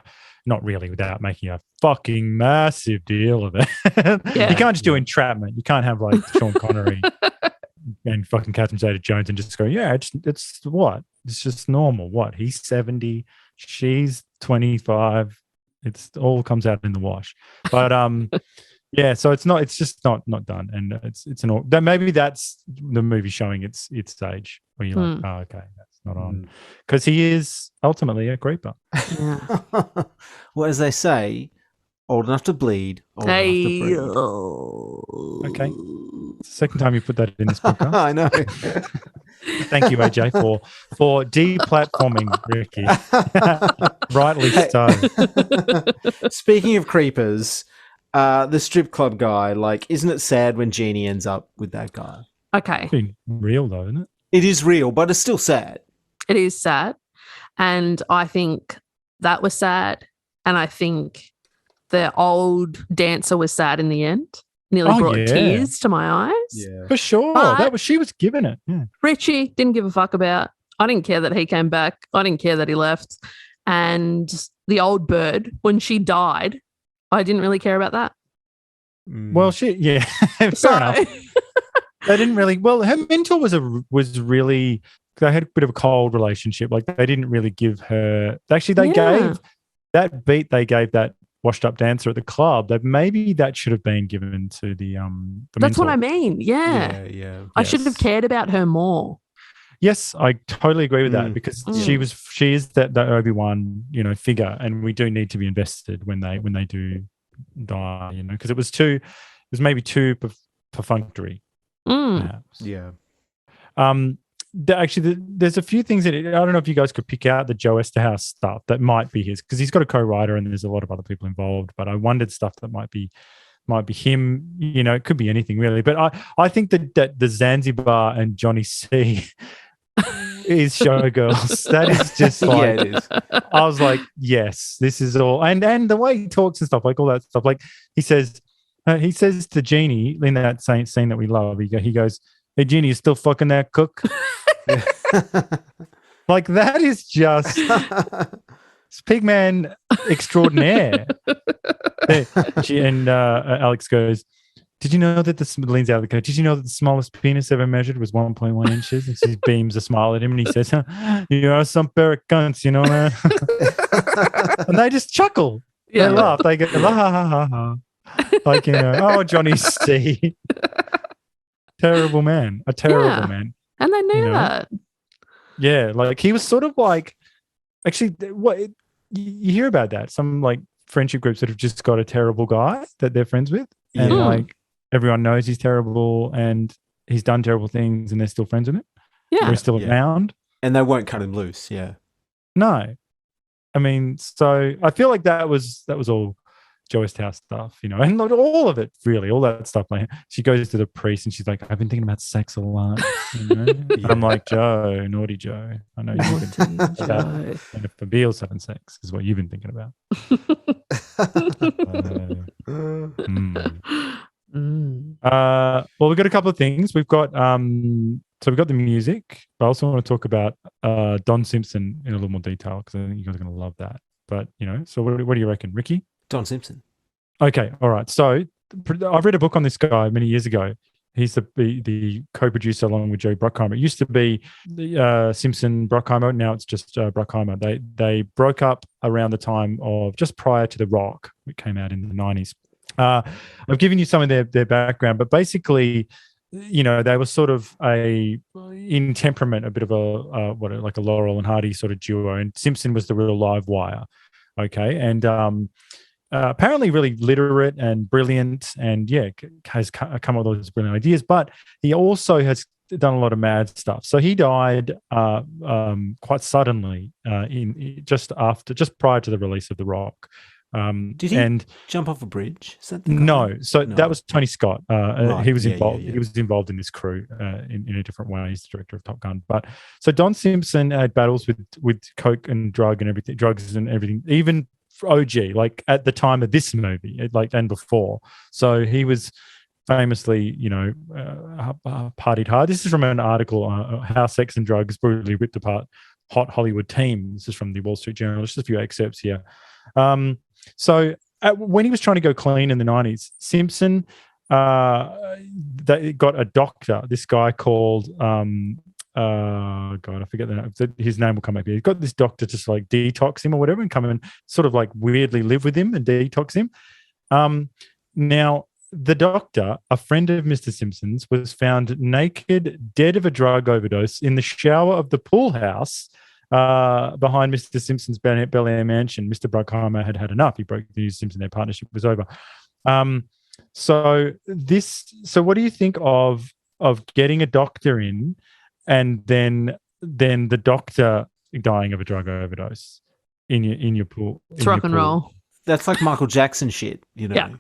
Not really, without making a fucking massive deal of it. Yeah. You can't just do entrapment. You can't have like Sean Connery and fucking Catherine Zeta-Jones and just go, yeah, it's what? It's just normal. What? He's 70, she's 25. It's all comes out in the wash. But yeah, so it's just not done, and maybe that's the movie showing its age where you're like, oh, okay, that's not on, because he is ultimately a creeper. Yeah. Well, as they say, old enough to bleed, old enough to breed. Okay, it's the second time you put that in this podcast. I know. Thank you, AJ, for deplatforming Ricky. Rightly so. Speaking of creepers, the strip club guy, like, isn't it sad when Jeannie ends up with that guy? Okay. It's been real though, isn't it? It is real, but it's still sad. It is sad. And I think that was sad. And I think the old dancer was sad in the end. Nearly brought tears to my eyes. Yeah. For sure. But she was giving it. Yeah. Richie didn't give a fuck about. I didn't care that he came back. I didn't care that he left. And the old bird, when she died, I didn't really care about that. Well, fair enough. They didn't really. Well, her mentor was really. They had a bit of a cold relationship. Like, they didn't really give her. Actually, they gave that beat. They gave that washed up dancer at the club. That maybe that should have been given to the That's mentor. what I mean. Yeah. Yeah. I should have cared about her more. Yes, I totally agree with that, because she is that Obi-Wan, figure, and we do need to be invested when they do die, because it was maybe too perfunctory. Perhaps. Yeah. There's a few things that I don't know if you guys could pick out the Joe Esterhaus stuff that might be his, because he's got a co-writer and there's a lot of other people involved. But I wondered stuff that might be him. It could be anything really. But I think that the Zanzibar and Johnny C is Showgirls. That is just like, yeah, it is. I was like, yes, this is all, and the way he talks and stuff, like all that stuff. Like he says to Jeannie in that same scene that we love, he goes, "Hey, Jeannie, you still fucking that cook?" Like, that is just Pigman extraordinaire. And Alex goes, "Did you know that leans out of the car, did you know that the smallest penis ever measured was 1.1 inches?" And she beams a smile at him and he says, "You are some pair of cunts, you know that?" And they just chuckle. Yeah. They laugh. They go, "La ha ha ha ha." Like, oh, Johnny C. Terrible man. A terrible man. And they knew that. Yeah, like he was sort of like, actually, you hear about that. Some like friendship groups that have just got a terrible guy that they're friends with, and like everyone knows he's terrible and he's done terrible things, and they're still friends with him. Yeah, he's still around, and they won't cut him loose. Yeah, no, I mean, so I feel like that was all Joe Esterhaus stuff, and not all of it, really, all that stuff. Like, she goes to the priest and she's like, "I've been thinking about sex a lot." And I'm like, Joe, naughty Joe. I know you've been thinking about, and if the Beals having sex is what you've been thinking about. Well, we've got a couple of things. We've got so we've got the music, but I also want to talk about Don Simpson in a little more detail, because I think you guys are going to love that. But so what do you reckon, Ricky? Don Simpson. Okay, all right. So I've read a book on this guy many years ago. He's the co-producer along with Joe Bruckheimer. It used to be Simpson Bruckheimer. Now it's just Bruckheimer. They broke up around the time of just prior to The Rock, which came out in the 90s. I've given you some of their background, but basically, they were sort of in temperament, a bit of like a Laurel and Hardy sort of duo, and Simpson was the real live wire. Okay, and apparently really literate and brilliant, and has come up with all these brilliant ideas, but he also has done a lot of mad stuff. So he died quite suddenly just prior to the release of The Rock. Did he jump off a bridge? Is that the guy? No. So No. that was Tony Scott. Right. He was Yeah, involved. yeah. He was involved in this crew in a different way. He's the director of Top Gun. But so Don Simpson had battles with coke and drugs and everything, even OG, like at the time of this movie, and before. So he was famously, partied hard. This is from an article, How Sex and Drugs Brutally Ripped Apart Hot Hollywood Team. This is from the Wall Street Journal. Just a few excerpts here. So when he was trying to go clean in the 90s, Simpson they got a doctor, this guy called God, I forget the name. His name will come up here. He's got this doctor just like detox him or whatever and come and sort of like weirdly live with him and detox him. Now, the doctor, a friend of Mr. Simpson's, was found naked, dead of a drug overdose in the shower of the pool house behind Mr. Simpson's Bel Air mansion. Mr. Bruckheimer had had enough. He broke the news. Simpson, their partnership was over. So what do you think of getting a doctor in and then the doctor dying of a drug overdose in your pool? It's rock and roll. That's like Michael Jackson shit, you know. Yeah.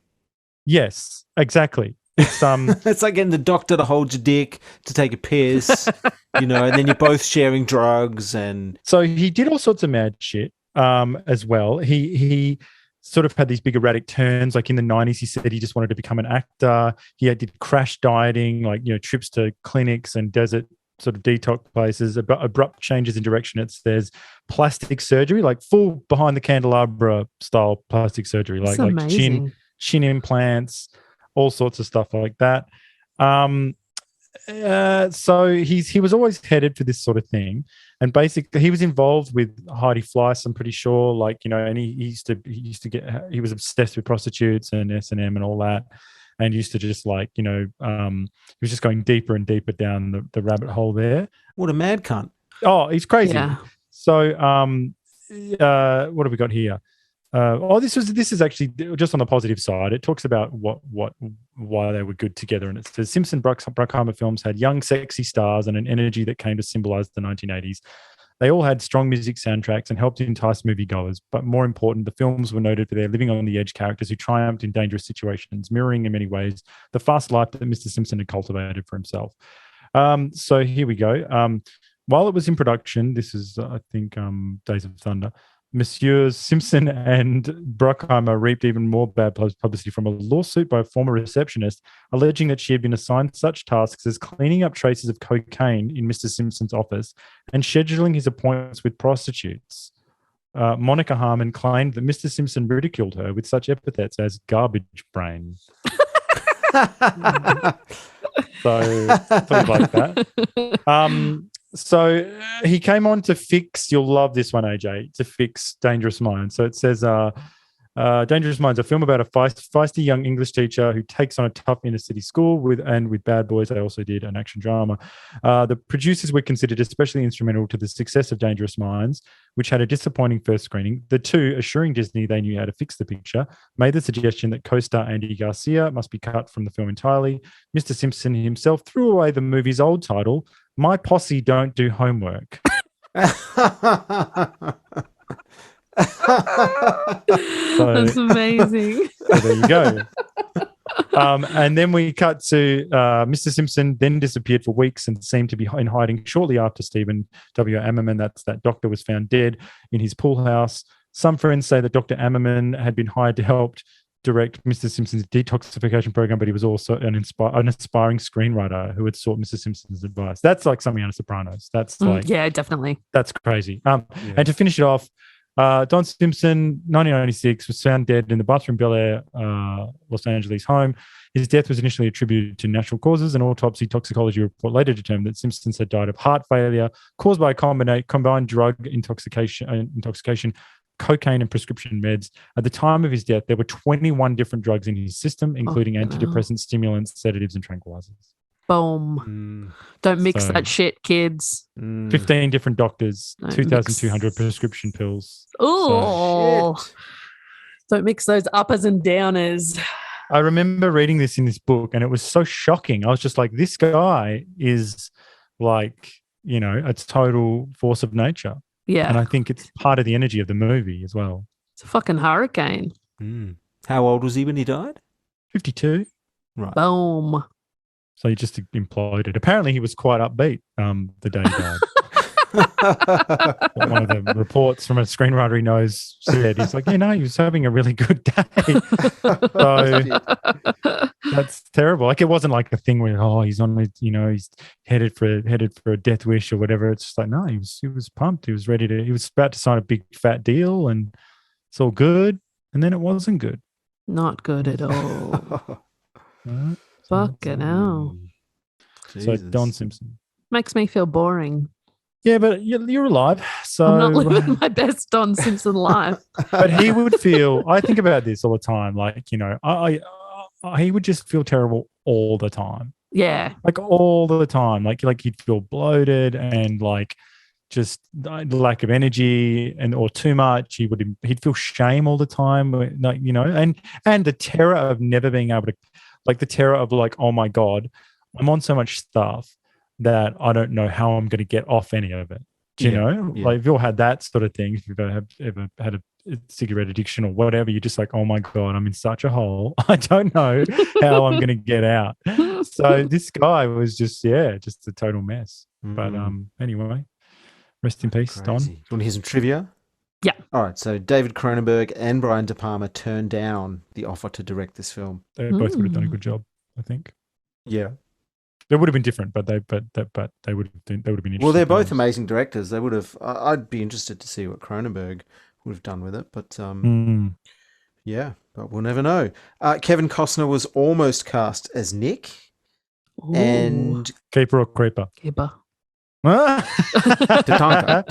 Yes, exactly. It's it's like getting the doctor to hold your dick to take a piss, you know, and then you're both sharing drugs. And so he did all sorts of mad shit as well. He sort of had these big erratic turns. Like in the 90s, he said he just wanted to become an actor. He did crash dieting, like, you know, trips to clinics and desert sort of detox places, abrupt changes in direction. There's plastic surgery, like full behind the candelabra style plastic surgery, like chin implants, all sorts of stuff like that. So he was always headed for this sort of thing, and basically he was involved with Heidi Fleiss, I'm pretty sure, like, you know, and he was obsessed with prostitutes and S&M and all that, and used to just like, you know, he was just going deeper and deeper down the rabbit hole there. What a mad cunt. Oh, he's crazy. Yeah. So what have we got here? This is actually just on the positive side. It talks about why they were good together, and it says Simpson Bruckheimer films had young, sexy stars and an energy that came to symbolize the 1980s. They all had strong music soundtracks and helped entice moviegoers. But more important, the films were noted for their living on the edge characters who triumphed in dangerous situations, mirroring in many ways the fast life that Mr. Simpson had cultivated for himself. So here we go. While it was in production, this is, I think, Days of Thunder, Messieurs Simpson and Bruckheimer reaped even more bad publicity from a lawsuit by a former receptionist alleging that she had been assigned such tasks as cleaning up traces of cocaine in Mr. Simpson's office and scheduling his appointments with prostitutes. Monica Harmon claimed that Mr. Simpson ridiculed her with such epithets as garbage brain. So, something like that. So he came on to fix, you'll love this one, AJ, to fix Dangerous Minds. So it says, Dangerous Minds, a film about a feisty young English teacher who takes on a tough inner city school with Bad Boys. They also did an action drama. The producers were considered especially instrumental to the success of Dangerous Minds, which had a disappointing first screening. The two, assuring Disney they knew how to fix the picture, made the suggestion that co-star Andy Garcia must be cut from the film entirely. Mr. Simpson himself threw away the movie's old title, My Posse Don't Do Homework. That's amazing. So there you go. And then we cut to Mr. Simpson then disappeared for weeks and seemed to be in hiding shortly after Stephen W. Ammerman, that doctor, was found dead in his pool house. Some friends say that Dr. Ammerman had been hired to help direct Mr. Simpson's detoxification program, but he was also an aspiring screenwriter who had sought Mr. Simpson's advice. That's like something out of Sopranos. That's like, yeah, definitely. That's crazy. And to finish it off, Don Simpson, 1996, was found dead in the bathroom Bel Air, Los Angeles home. His death was initially attributed to natural causes. An autopsy toxicology report later determined that Simpson had died of heart failure caused by a combined drug intoxication, cocaine and prescription meds. At the time of his death, there were 21 different drugs in his system, including antidepressants, stimulants, sedatives, and tranquilizers. Boom. Don't mix that shit, kids. 15 different doctors, 2,200 prescription pills. Oh, don't mix those uppers and downers. I remember reading this in this book and it was so shocking. I was just like, this guy is like, you know, a total force of nature. Yeah. And I think it's part of the energy of the movie as well. It's a fucking hurricane. How old was he when he died? 52. Right. Boom. So he just imploded. Apparently he was quite upbeat the day he died. One of the reports from a screenwriter he knows said, he's like, he was having a really good day. So that's terrible. Like, it wasn't like a thing where, he's on with, he's headed for a death wish or whatever. It's just like, no, he was pumped. He was he was about to sign a big fat deal and it's all good. And then it wasn't good. Not good at all. Fucking hell. So Jesus. Don Simpson. Makes me feel boring. Yeah, but you're alive. So I'm not living my best Don Simpson life. but he would feel. I think about this all the time. Like, you know, he would just feel terrible all the time. Yeah. Like all the time. Like he'd feel bloated and like just lack of energy or too much. He'd feel shame all the time. Like, you know, and the terror of never being able to, like the terror of like, oh my God, I'm on so much stuff that I don't know how I'm going to get off any of it. Do you know? Yeah. Like, if you've all had that sort of thing, if you've ever had a cigarette addiction or whatever, you're just like, oh my God, I'm in such a hole. I don't know how I'm going to get out. So this guy was just a total mess. But anyway, rest in peace, Don. Do you want to hear some trivia? Yeah. All right. So David Cronenberg and Brian De Palma turned down the offer to direct this film. They both would have done a good job, I think. Yeah. They would have been different, but they would have been interesting. Well, they're both amazing directors. They would have. I'd be interested to see what Cronenberg would have done with it, but yeah, but we'll never know. Kevin Costner was almost cast as Nick, and Keeper or Creeper. Keeper. Tatanka.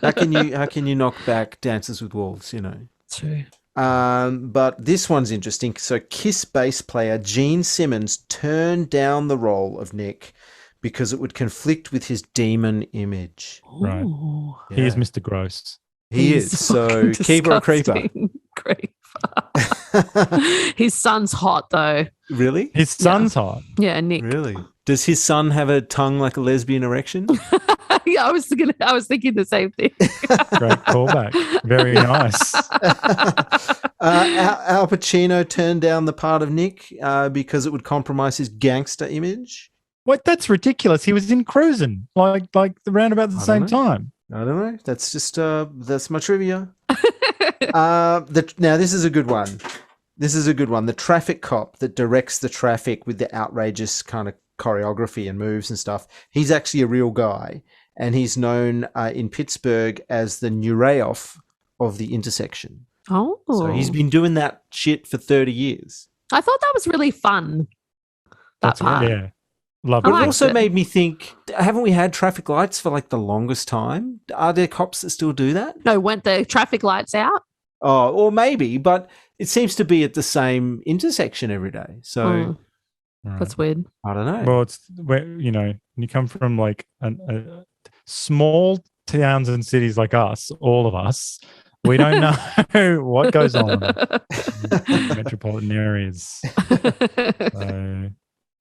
How can you knock back Dances with Wolves? You know. True. But this one's interesting. So Kiss bass player Gene Simmons turned down the role of Nick because it would conflict with his demon image. Right. Yeah. He is Mr. Gross. He is. So keeper or creeper? His son's hot though. Really? His son's hot. Yeah, Nick. Really? Does his son have a tongue like a lesbian erection? Yeah, I was thinking the same thing. Great callback. Very nice. Al Pacino turned down the part of Nick because it would compromise his gangster image. What? That's ridiculous. He was in Cruising, like around about the same time. I don't know. That's just that's my trivia. Now this is a good one. The traffic cop that directs the traffic with the outrageous kind of choreography and moves and stuff. He's actually a real guy, and he's known in Pittsburgh as the Nureyev of the intersection. Oh, so he's been doing that shit for 30 years. I thought that was really fun. That part. Yeah. Love But it. it also made me think, haven't we had traffic lights for like the longest time? Are there cops that still do that? No, weren't the traffic lights out? Oh, or maybe, but it seems to be at the same intersection every day. So That's weird. I don't know. Well, it's where, you know, you come from like a small towns and cities like us, all of us, we don't know what goes on in metropolitan areas. So,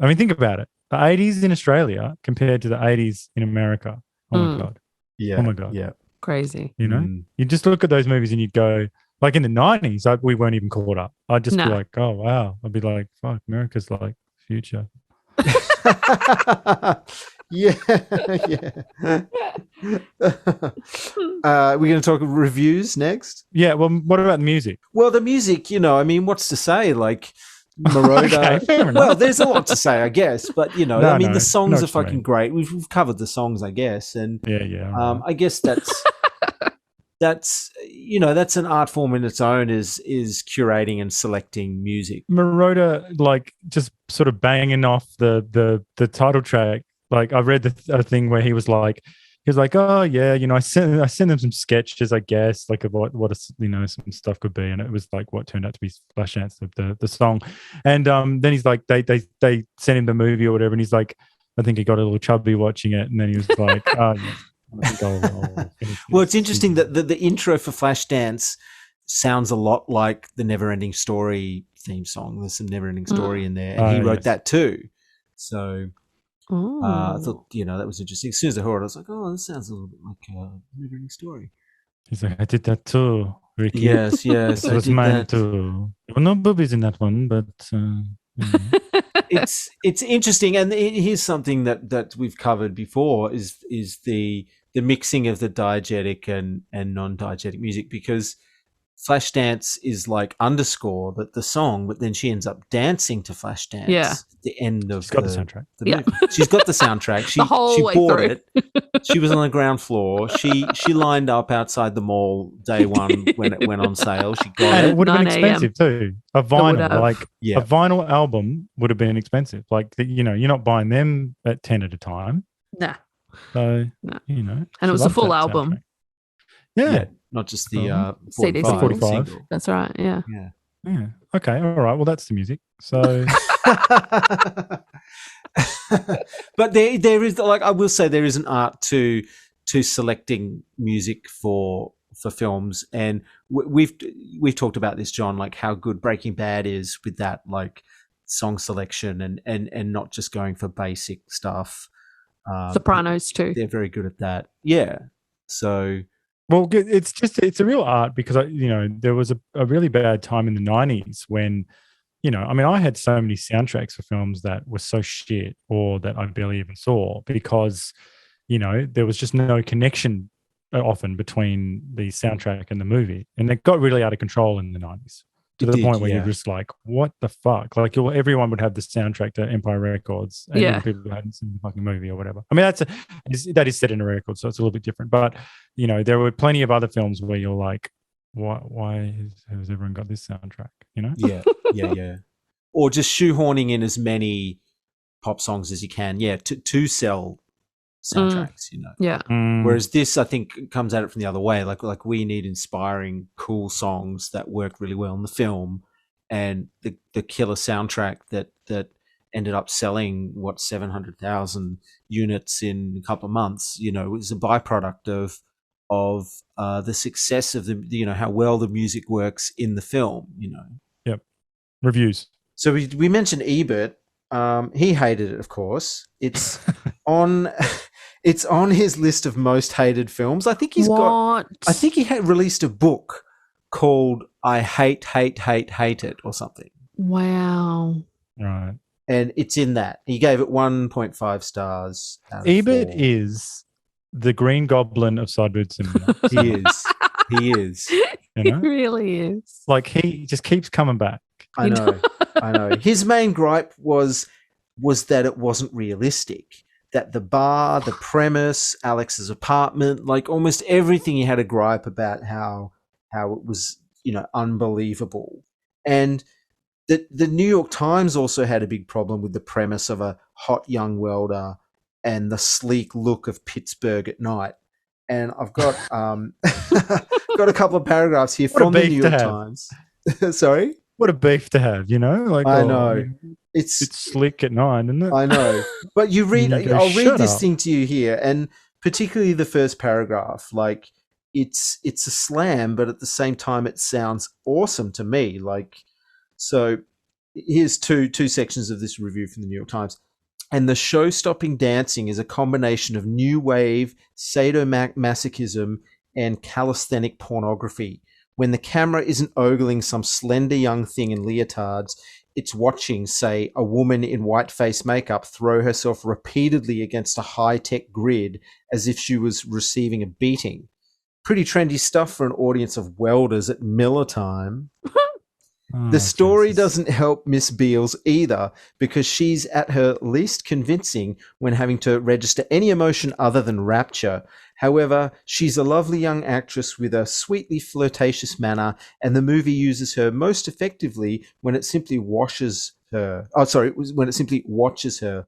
I mean, think about it. The 80s in Australia compared to the 80s in America. Oh my God. Yeah. Oh my God. Yeah. Crazy. You know, you just look at those movies and you'd go, like in the 90s, we weren't even caught up. I'd just be like, oh, wow. I'd be like, fuck, America's like future. Yeah. We're going to talk reviews next. Yeah. Well, what about the music? Well, the music, you know, I mean, what's to say? Like, Moroder. Okay, well, there's a lot to say, I guess, but you know, the songs are fucking great. We've covered the songs, I guess, and yeah. I guess that's you know, that's an art form in its own, is curating and selecting music. Moroder, like, just sort of banging off the title track. Like, I read the thing where he was like, oh yeah, you know, I sent them some sketches, I guess, like of what you know, some stuff could be, and it was like what turned out to be Flashdance, the song. And then he's like, they sent him the movie or whatever, and he's like, I think he got a little chubby watching it, and then he was like, oh yeah. Well, it's interesting that the intro for Flashdance sounds a lot like the Neverending Story theme song. There's some Neverending Story in there, and he wrote that too. So I thought, you know, that was interesting. As soon as I heard it, I was like, oh, this sounds a little bit like a Neverending Story. He's like, I did that too, Ricky. Yes, it was mine too. Well, no boobies in that one, but it's interesting. And here's something that we've covered before is the mixing of the diegetic and non-diegetic music, because Flashdance is like underscore the song, but then she ends up dancing to Flashdance. Yeah. At the end of She's got the soundtrack. The movie. She's got the soundtrack. She The whole she way bought through. it. She was on the ground floor. She lined up outside the mall day one when it went on sale. She got And it. it would have been 9 a.m. expensive too. A would vinyl, have. like Yeah. a vinyl album would have been expensive. Like, you're not buying them at 10 at a time. Nah. So, No. And And it was a full album. Yeah. Not just the CD 45 45. single. That's right. Yeah. Yeah. Yeah. Okay. All right. Well, that's the music. So, But there is, like, I will say, there is an art to selecting music for films, and we've talked about this, John, like how good Breaking Bad is with that, like, song selection and not just going for basic stuff. Sopranos too. They're very good at that. Yeah. So well, it's a real art because there was a really bad time in the 90s when, I had so many soundtracks for films that were so shit or that I barely even saw because, there was just no connection often between the soundtrack and the movie. And it got really out of control in the 90s to the point where you're just like, what the fuck? Like, everyone would have the soundtrack to Empire Records and Yeah. people who hadn't seen the fucking movie or whatever. I mean, that is set in a record, so it's a little bit different. But, there were plenty of other films where you're like, why has everyone got this soundtrack? Yeah. Or just shoehorning in as many pop songs as you can, to sell soundtracks, Yeah. Whereas this, I think, comes at it from the other way. Like we need inspiring, cool songs that work really well in the film, and the killer soundtrack that ended up selling 700,000 units in a couple of months. Was a byproduct of the success of the how well the music works in the film. Yep. Reviews. So we mentioned Ebert. He hated it, of course. It's on his list of most hated films. I think he had released a book called I Hate It or something. Wow. Right. And it's in that. He gave it 1.5 stars out of Ebert 4. is the Green Goblin of Sideboob Cinema. He is. He really is. Like, he just keeps coming back. I know. His main gripe was that it wasn't realistic. That the bar, the premise, Alex's apartment, like almost everything, he had a gripe about how it was, unbelievable. And the New York Times also had a big problem with the premise of a hot young welder and the sleek look of Pittsburgh at night. And I've got got a couple of paragraphs here from the New York Times. Sorry? What a beef to have, Like, I know. It's slick at night, isn't it? I know. But you read, You go, I'll read "Shut this up." thing to you here, and particularly the first paragraph. Like, it's a slam, but at the same time, it sounds awesome to me. Like, so here's two sections of this review from the New York Times. And the show-stopping dancing is a combination of new wave, sadomasochism, and calisthenic pornography. When the camera isn't ogling some slender young thing in leotards, it's watching, say, a woman in white face makeup throw herself repeatedly against a high-tech grid as if she was receiving a beating. Pretty trendy stuff for an audience of welders at Miller time. The story doesn't help Miss Beals either, because she's at her least convincing when having to register any emotion other than rapture. However, she's a lovely young actress with a sweetly flirtatious manner, and the movie uses her most effectively when it simply washes her. Oh, sorry, when it simply watches her.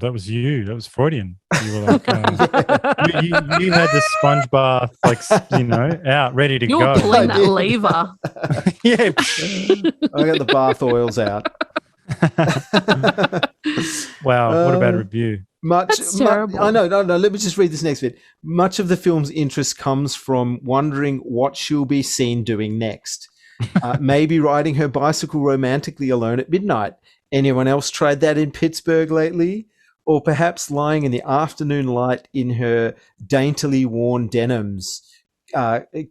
That was you. That was Freudian. You were like, you had the sponge bath, like, out, ready to go. You're pulling that lever. Yeah. I got the bath oils out. Wow, what a bad review. That's terrible. I know. No. Let me just read this next bit. Much of the film's interest comes from wondering what she'll be seen doing next. Maybe riding her bicycle romantically alone at midnight. Anyone else tried that in Pittsburgh lately? Or perhaps lying in the afternoon light in her daintily worn denims,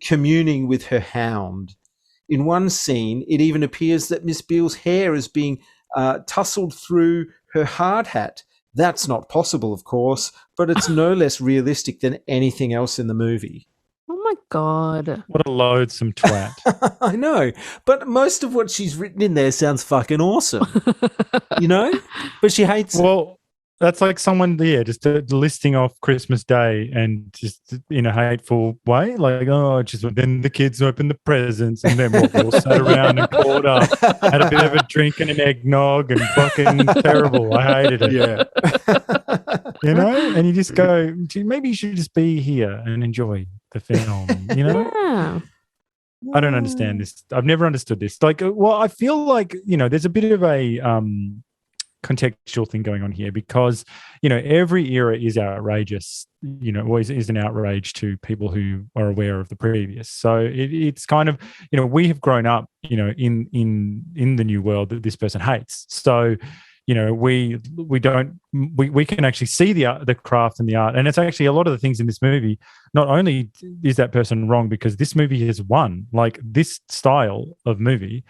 communing with her hound. In one scene, it even appears that Miss Beale's hair is being tousled through her hard hat. That's not possible, of course, but it's no less realistic than anything else in the movie. Oh my God. What a loathsome twat. I know, but most of what she's written in there sounds fucking awesome, you know? But she hates it. Well, that's like someone, just listing off Christmas Day and just in a hateful way, like, oh, just then the kids opened the presents and then we all sat around and caught up, had a bit of a drink and an eggnog and fucking terrible. I hated it. Yeah. You know? And you just go, gee, maybe you should just be here and enjoy the film, you know? Yeah. I don't understand this. I've never understood this. Like, well, I feel like, there's a bit of a contextual thing going on here because, every era is outrageous, always is an outrage to people who are aware of the previous. So it's kind of, we have grown up, in the new world that this person hates. So, we can actually see the craft and the art. And it's actually a lot of the things in this movie, not only is that person wrong because this movie has won, like this style of movie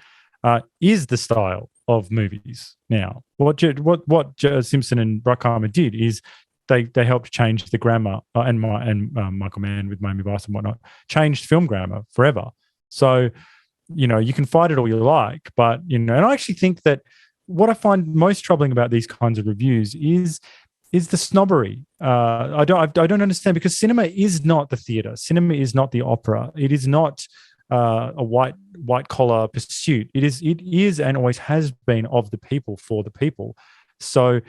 is the style of movies now. What Simpson and Bruckheimer did is they helped change the grammar and Michael Mann with Miami Vice and whatnot changed film grammar forever. So, you can fight it all you like, but, and I actually think that what I find most troubling about these kinds of reviews is the snobbery. I don't understand because cinema is not the theater. Cinema is not the opera. It is not a white collar pursuit. It is and always has been of the people for the people. So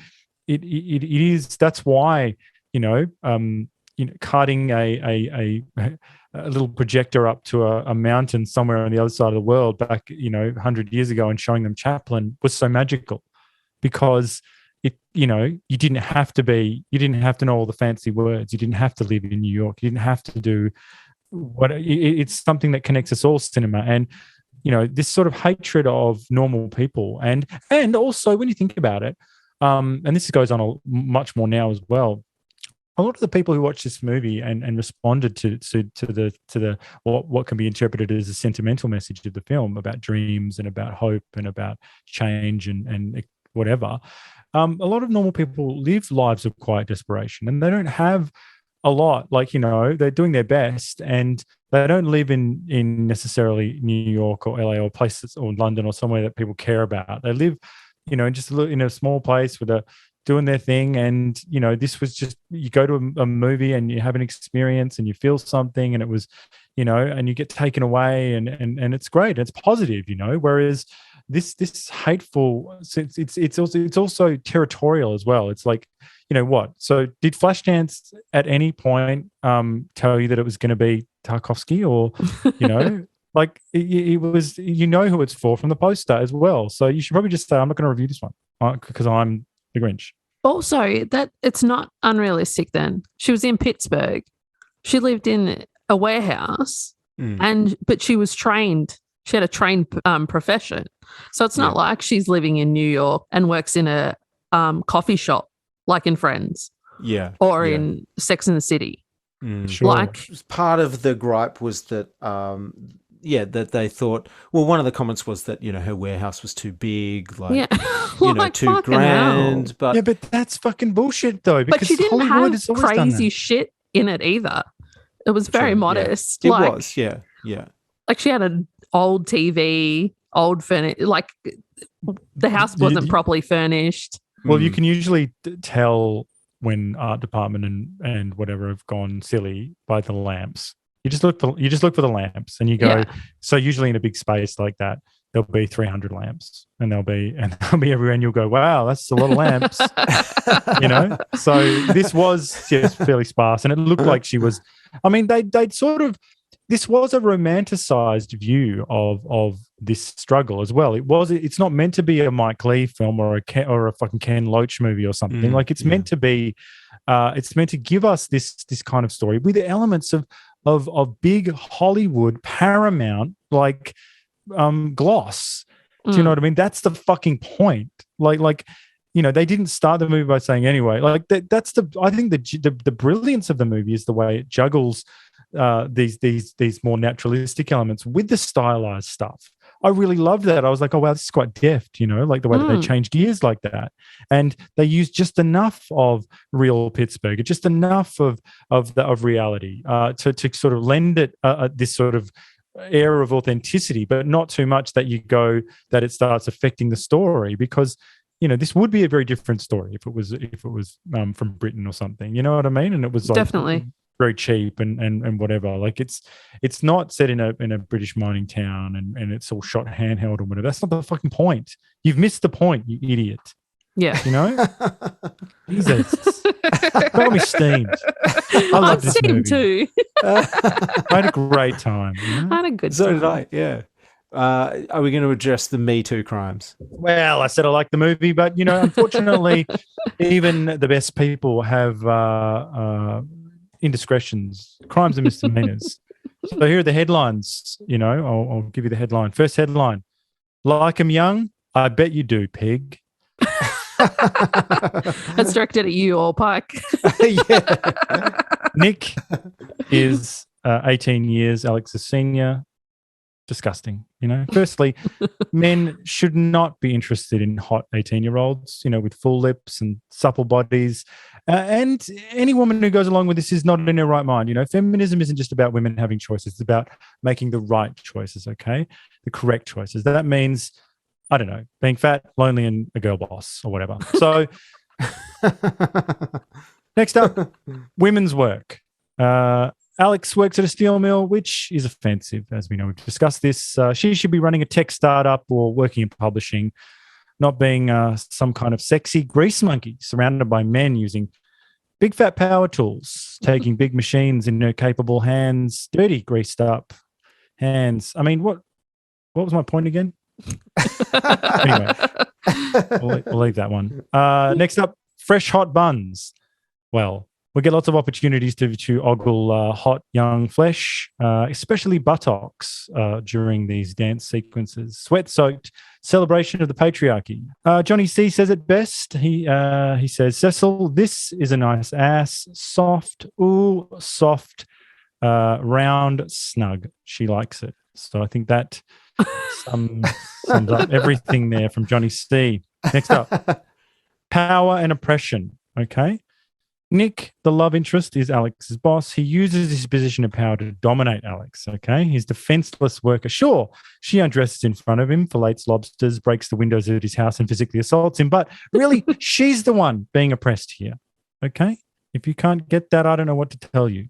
it is. That's why carting a little projector up to a mountain somewhere on the other side of the world back 100 years ago and showing them Chaplin was so magical because you didn't have to know all the fancy words. You didn't have to live in New York. You didn't have to do it's something that connects us all, cinema. And this sort of hatred of normal people and also when you think about it, and this goes on much more now as well, a lot of the people who watched this movie and responded to the what can be interpreted as a sentimental message of the film about dreams and about hope and about change and whatever, a lot of normal people live lives of quiet desperation and they don't have a lot. Like, they're doing their best and they don't live in necessarily New York or LA or places or London or somewhere that people care about. They live, just in a small place with doing their thing. And, this was just, you go to a movie and you have an experience and you feel something and it was, and you get taken away and it's great. It's positive, whereas this hateful, it's also territorial as well. It's like, what? So did Flashdance at any point tell you that it was going to be Tarkovsky or, like it was, who it's for from the poster as well. So you should probably just say, I'm not going to review this one because I'm the Grinch. Also, that it's not unrealistic then. She was in Pittsburgh. She lived in a warehouse but she was trained. She had a trained profession. So it's not like she's living in New York and works in a coffee shop like in Friends. Yeah. Or in Sex and the City. Sure. Like part of the gripe was that that they thought, well, one of the comments was that, her warehouse was too big, like, like, too grand. Hell. But but that's fucking bullshit though, because but she didn't Hollywood have has always done crazy that. shit in it either. It was very modest. It like, was, yeah. Like she had an old TV, old furniture, like the house wasn't properly furnished. Well, you can usually tell when art department and whatever have gone silly by the lamps. You just look for the lamps and you go. So usually in a big space like that, there'll be 300 lamps and they'll be everywhere and you'll go, wow, that's a lot of lamps. So this was fairly sparse and it looked like she was. I mean, they'd sort of. This was a romanticized view of this struggle as well. It's not meant to be a Mike Leigh film or a fucking Ken Loach movie or something. Like it's meant to be. It's meant to give us this kind of story with the elements of big Hollywood Paramount like gloss. Do you know what I mean? That's the fucking point. Like they didn't start the movie by saying anyway. Like that's I think the brilliance of the movie is the way it juggles these more naturalistic elements with the stylized stuff. I really loved that. I was like, oh, wow, this is quite deft, like the way that they changed gears like that. And they used just enough of real Pittsburgh, just enough of reality to sort of lend it this sort of air of authenticity, but not too much that that it starts affecting the story, because this would be a very different story if it was from Britain or something. You know what I mean? And it was like definitely very cheap and whatever. Like it's not set in a British mining town and it's all shot handheld or whatever. That's not the fucking point. You've missed the point, you idiot. Yeah. Jesus. Got me steamed. I love this movie too. I had a great time. I had a good time. So did I, yeah. Are we going to address the Me Too crimes? Well, I said I like the movie, but, unfortunately, even the best people have indiscretions, crimes and misdemeanors. So here are the headlines. I'll give you the headline. First headline: like 'em young? I bet you do, pig. That's directed at you, all Pike. Yeah. Nick is 18 years. Alex is senior. Disgusting. Firstly, men should not be interested in hot 18-year-olds, with full lips and supple bodies. And any woman who goes along with this is not in her right mind. Feminism isn't just about women having choices. It's about making the right choices, okay? The correct choices. That means, I don't know, being fat, lonely, and a girl boss or whatever. So next up, women's work. Alex works at a steel mill, which is offensive, as we know. We've discussed this. She should be running a tech startup or working in publishing, not being some kind of sexy grease monkey surrounded by men using big fat power tools, taking big machines in her capable hands, dirty, greased up hands. I mean, what was my point again? Anyway, we'll leave that one. Next up, fresh hot buns. Well, we get lots of opportunities to ogle hot young flesh, especially buttocks during these dance sequences. Sweat-soaked celebration of the patriarchy. Johnny C says it best. He says, Cecil, this is a nice ass. Soft, round, snug. She likes it. So I think that sums up everything there from Johnny C. Next up, power and oppression. Okay. Nick, the love interest, is Alex's boss. He uses his position of power to dominate Alex, okay? He's defenseless worker. Sure, she undresses in front of him, fillets lobsters, breaks the windows of his house and physically assaults him, but really, she's the one being oppressed here, okay? If you can't get that, I don't know what to tell you.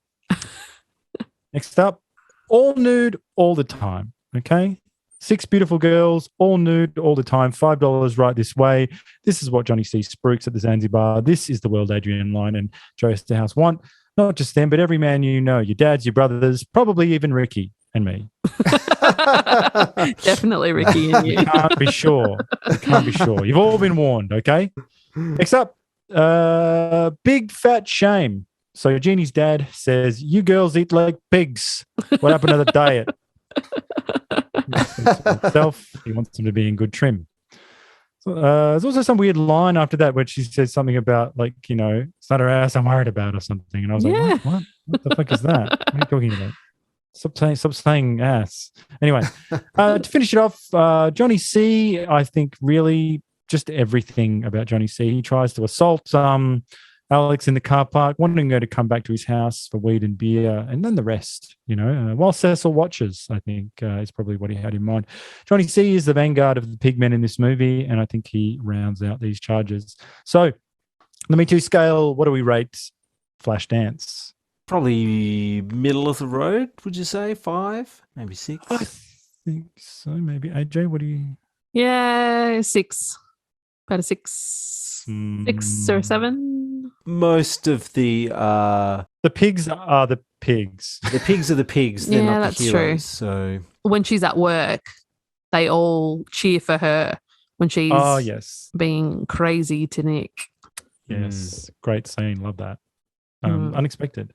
Next up, all nude all the time, okay? 6 beautiful girls, all nude all the time, $5 right this way. This is what Johnny C. Spruks at the Zanzibar. This is the world Adrian Lyne and Joe Esterhouse want. Not just them, but every man you know, your dads, your brothers, probably even Ricky and me. Definitely Ricky and you. You can't be sure. You've all been warned, okay? Next up, big fat shame. So Jeannie's dad says, you girls eat like pigs. What happened to the diet? He wants them to be in good trim. So, there's also some weird line after that where she says something about, like, it's not her ass I'm worried about or something. And I was like, what the fuck is that? What are you talking about? Stop saying ass. Anyway, to finish it off, Johnny C, I think really just everything about Johnny C. He tries to assault Alex in the car park, wanting her to come back to his house for weed and beer, and then the rest, while Cecil watches, I think, is probably what he had in mind. Johnny C is the vanguard of the pigmen in this movie, and I think he rounds out these charges. So, the Me Too scale, what do we rate Flashdance? Probably middle of the road, would you say? 5, maybe 6? I think so, maybe. AJ, what do you... Yeah, 6. About a 6. 6 or 7. Most of the pigs are the pigs. The pigs are the pigs. They're Yeah, not that's the heroes. true. So When she's at work, they all cheer for her when she's being crazy to Nick. Yes, great scene. Love that. Unexpected.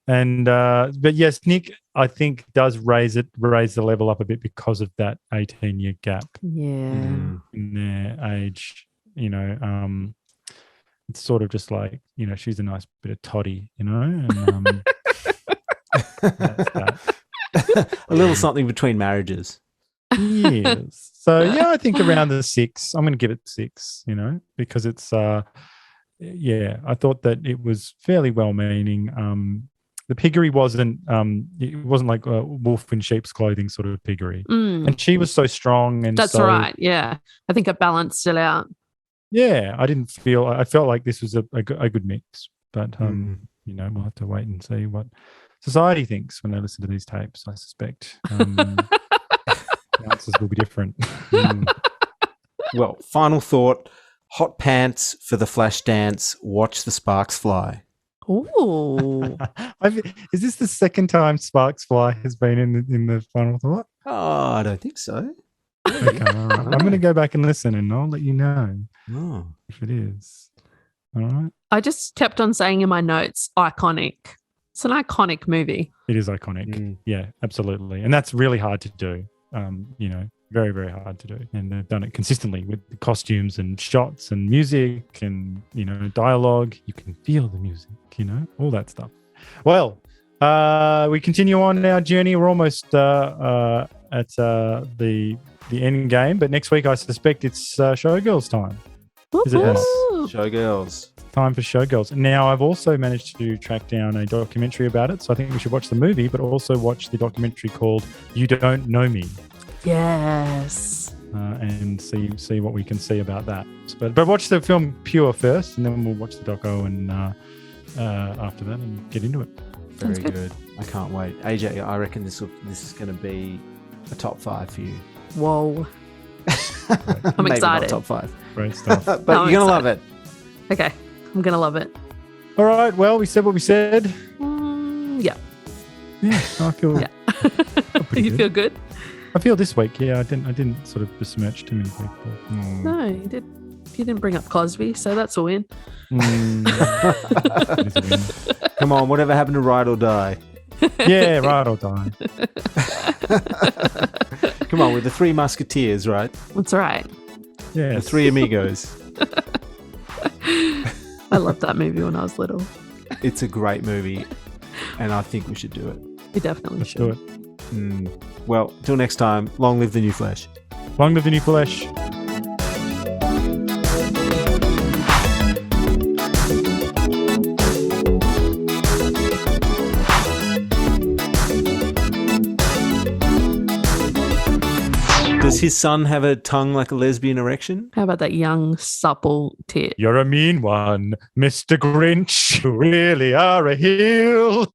And but yes, Nick, I think does raise the level up a bit because of that 18-year gap. Yeah. In their age. It's sort of just like, she's a nice bit of toddy, and that's that. A little something between marriages. Yes. So yeah, I think around the 6. I'm going to give it 6. Because it's I thought that it was fairly well-meaning. The piggery wasn't it wasn't like a wolf in sheep's clothing sort of piggery, and she was so strong and that's right. Yeah, I think it balanced it out. Yeah, I felt like this was a good mix, but we'll have to wait and see what society thinks when they listen to these tapes. I suspect the answers will be different. Well, final thought: hot pants for the Flashdance. Watch the sparks fly. Ooh. Is this the second time Sparks Fly has been in the final thought? Oh, I don't think so. Okay, all right. I'm going to go back and listen, and I'll let you know if it is. All right. I just kept on saying in my notes, iconic. It's an iconic movie. It is iconic. Yeah, absolutely. And that's really hard to do. Very, very hard to do. And they've done it consistently with the costumes and shots and music and, dialogue. You can feel the music, all that stuff. Well, we continue on our journey. We're almost at the end game, but next week I suspect it's Showgirls time. Is it? Yes, Showgirls. Time for Showgirls. Now, I've also managed to track down a documentary about it, so I think we should watch the movie, but also watch the documentary called You Don't Know Me. Yes. And see what we can see about that. But watch the film Pure first, and then we'll watch the doco and after that and get into it. Very good. I can't wait. AJ, I reckon this is going to be a top 5 for you. Whoa. I'm Maybe excited. Not top 5. Great stuff. But you're going to love it. Okay. I'm going to love it. All right. Well, we said what we said. Yeah. Yeah. I feel. Yeah. You feel good? I feel this week, I didn't sort of besmirch too many people. No, you didn't bring up Cosby, so that's a win. It is a win. Come on, whatever happened to Ride or Die? Yeah, Ride or Die. Come on, we're the 3 Musketeers, right? That's right. Yeah, The 3 Amigos. I loved that movie when I was little. It's a great movie, and I think we should do it. We definitely Let's should. do it. Well, till next time, long live the new flesh. Long live the new flesh. Does his son have a tongue like a lesbian erection? How about that young, supple tit? You're a mean one, Mr. Grinch. You really are a heel.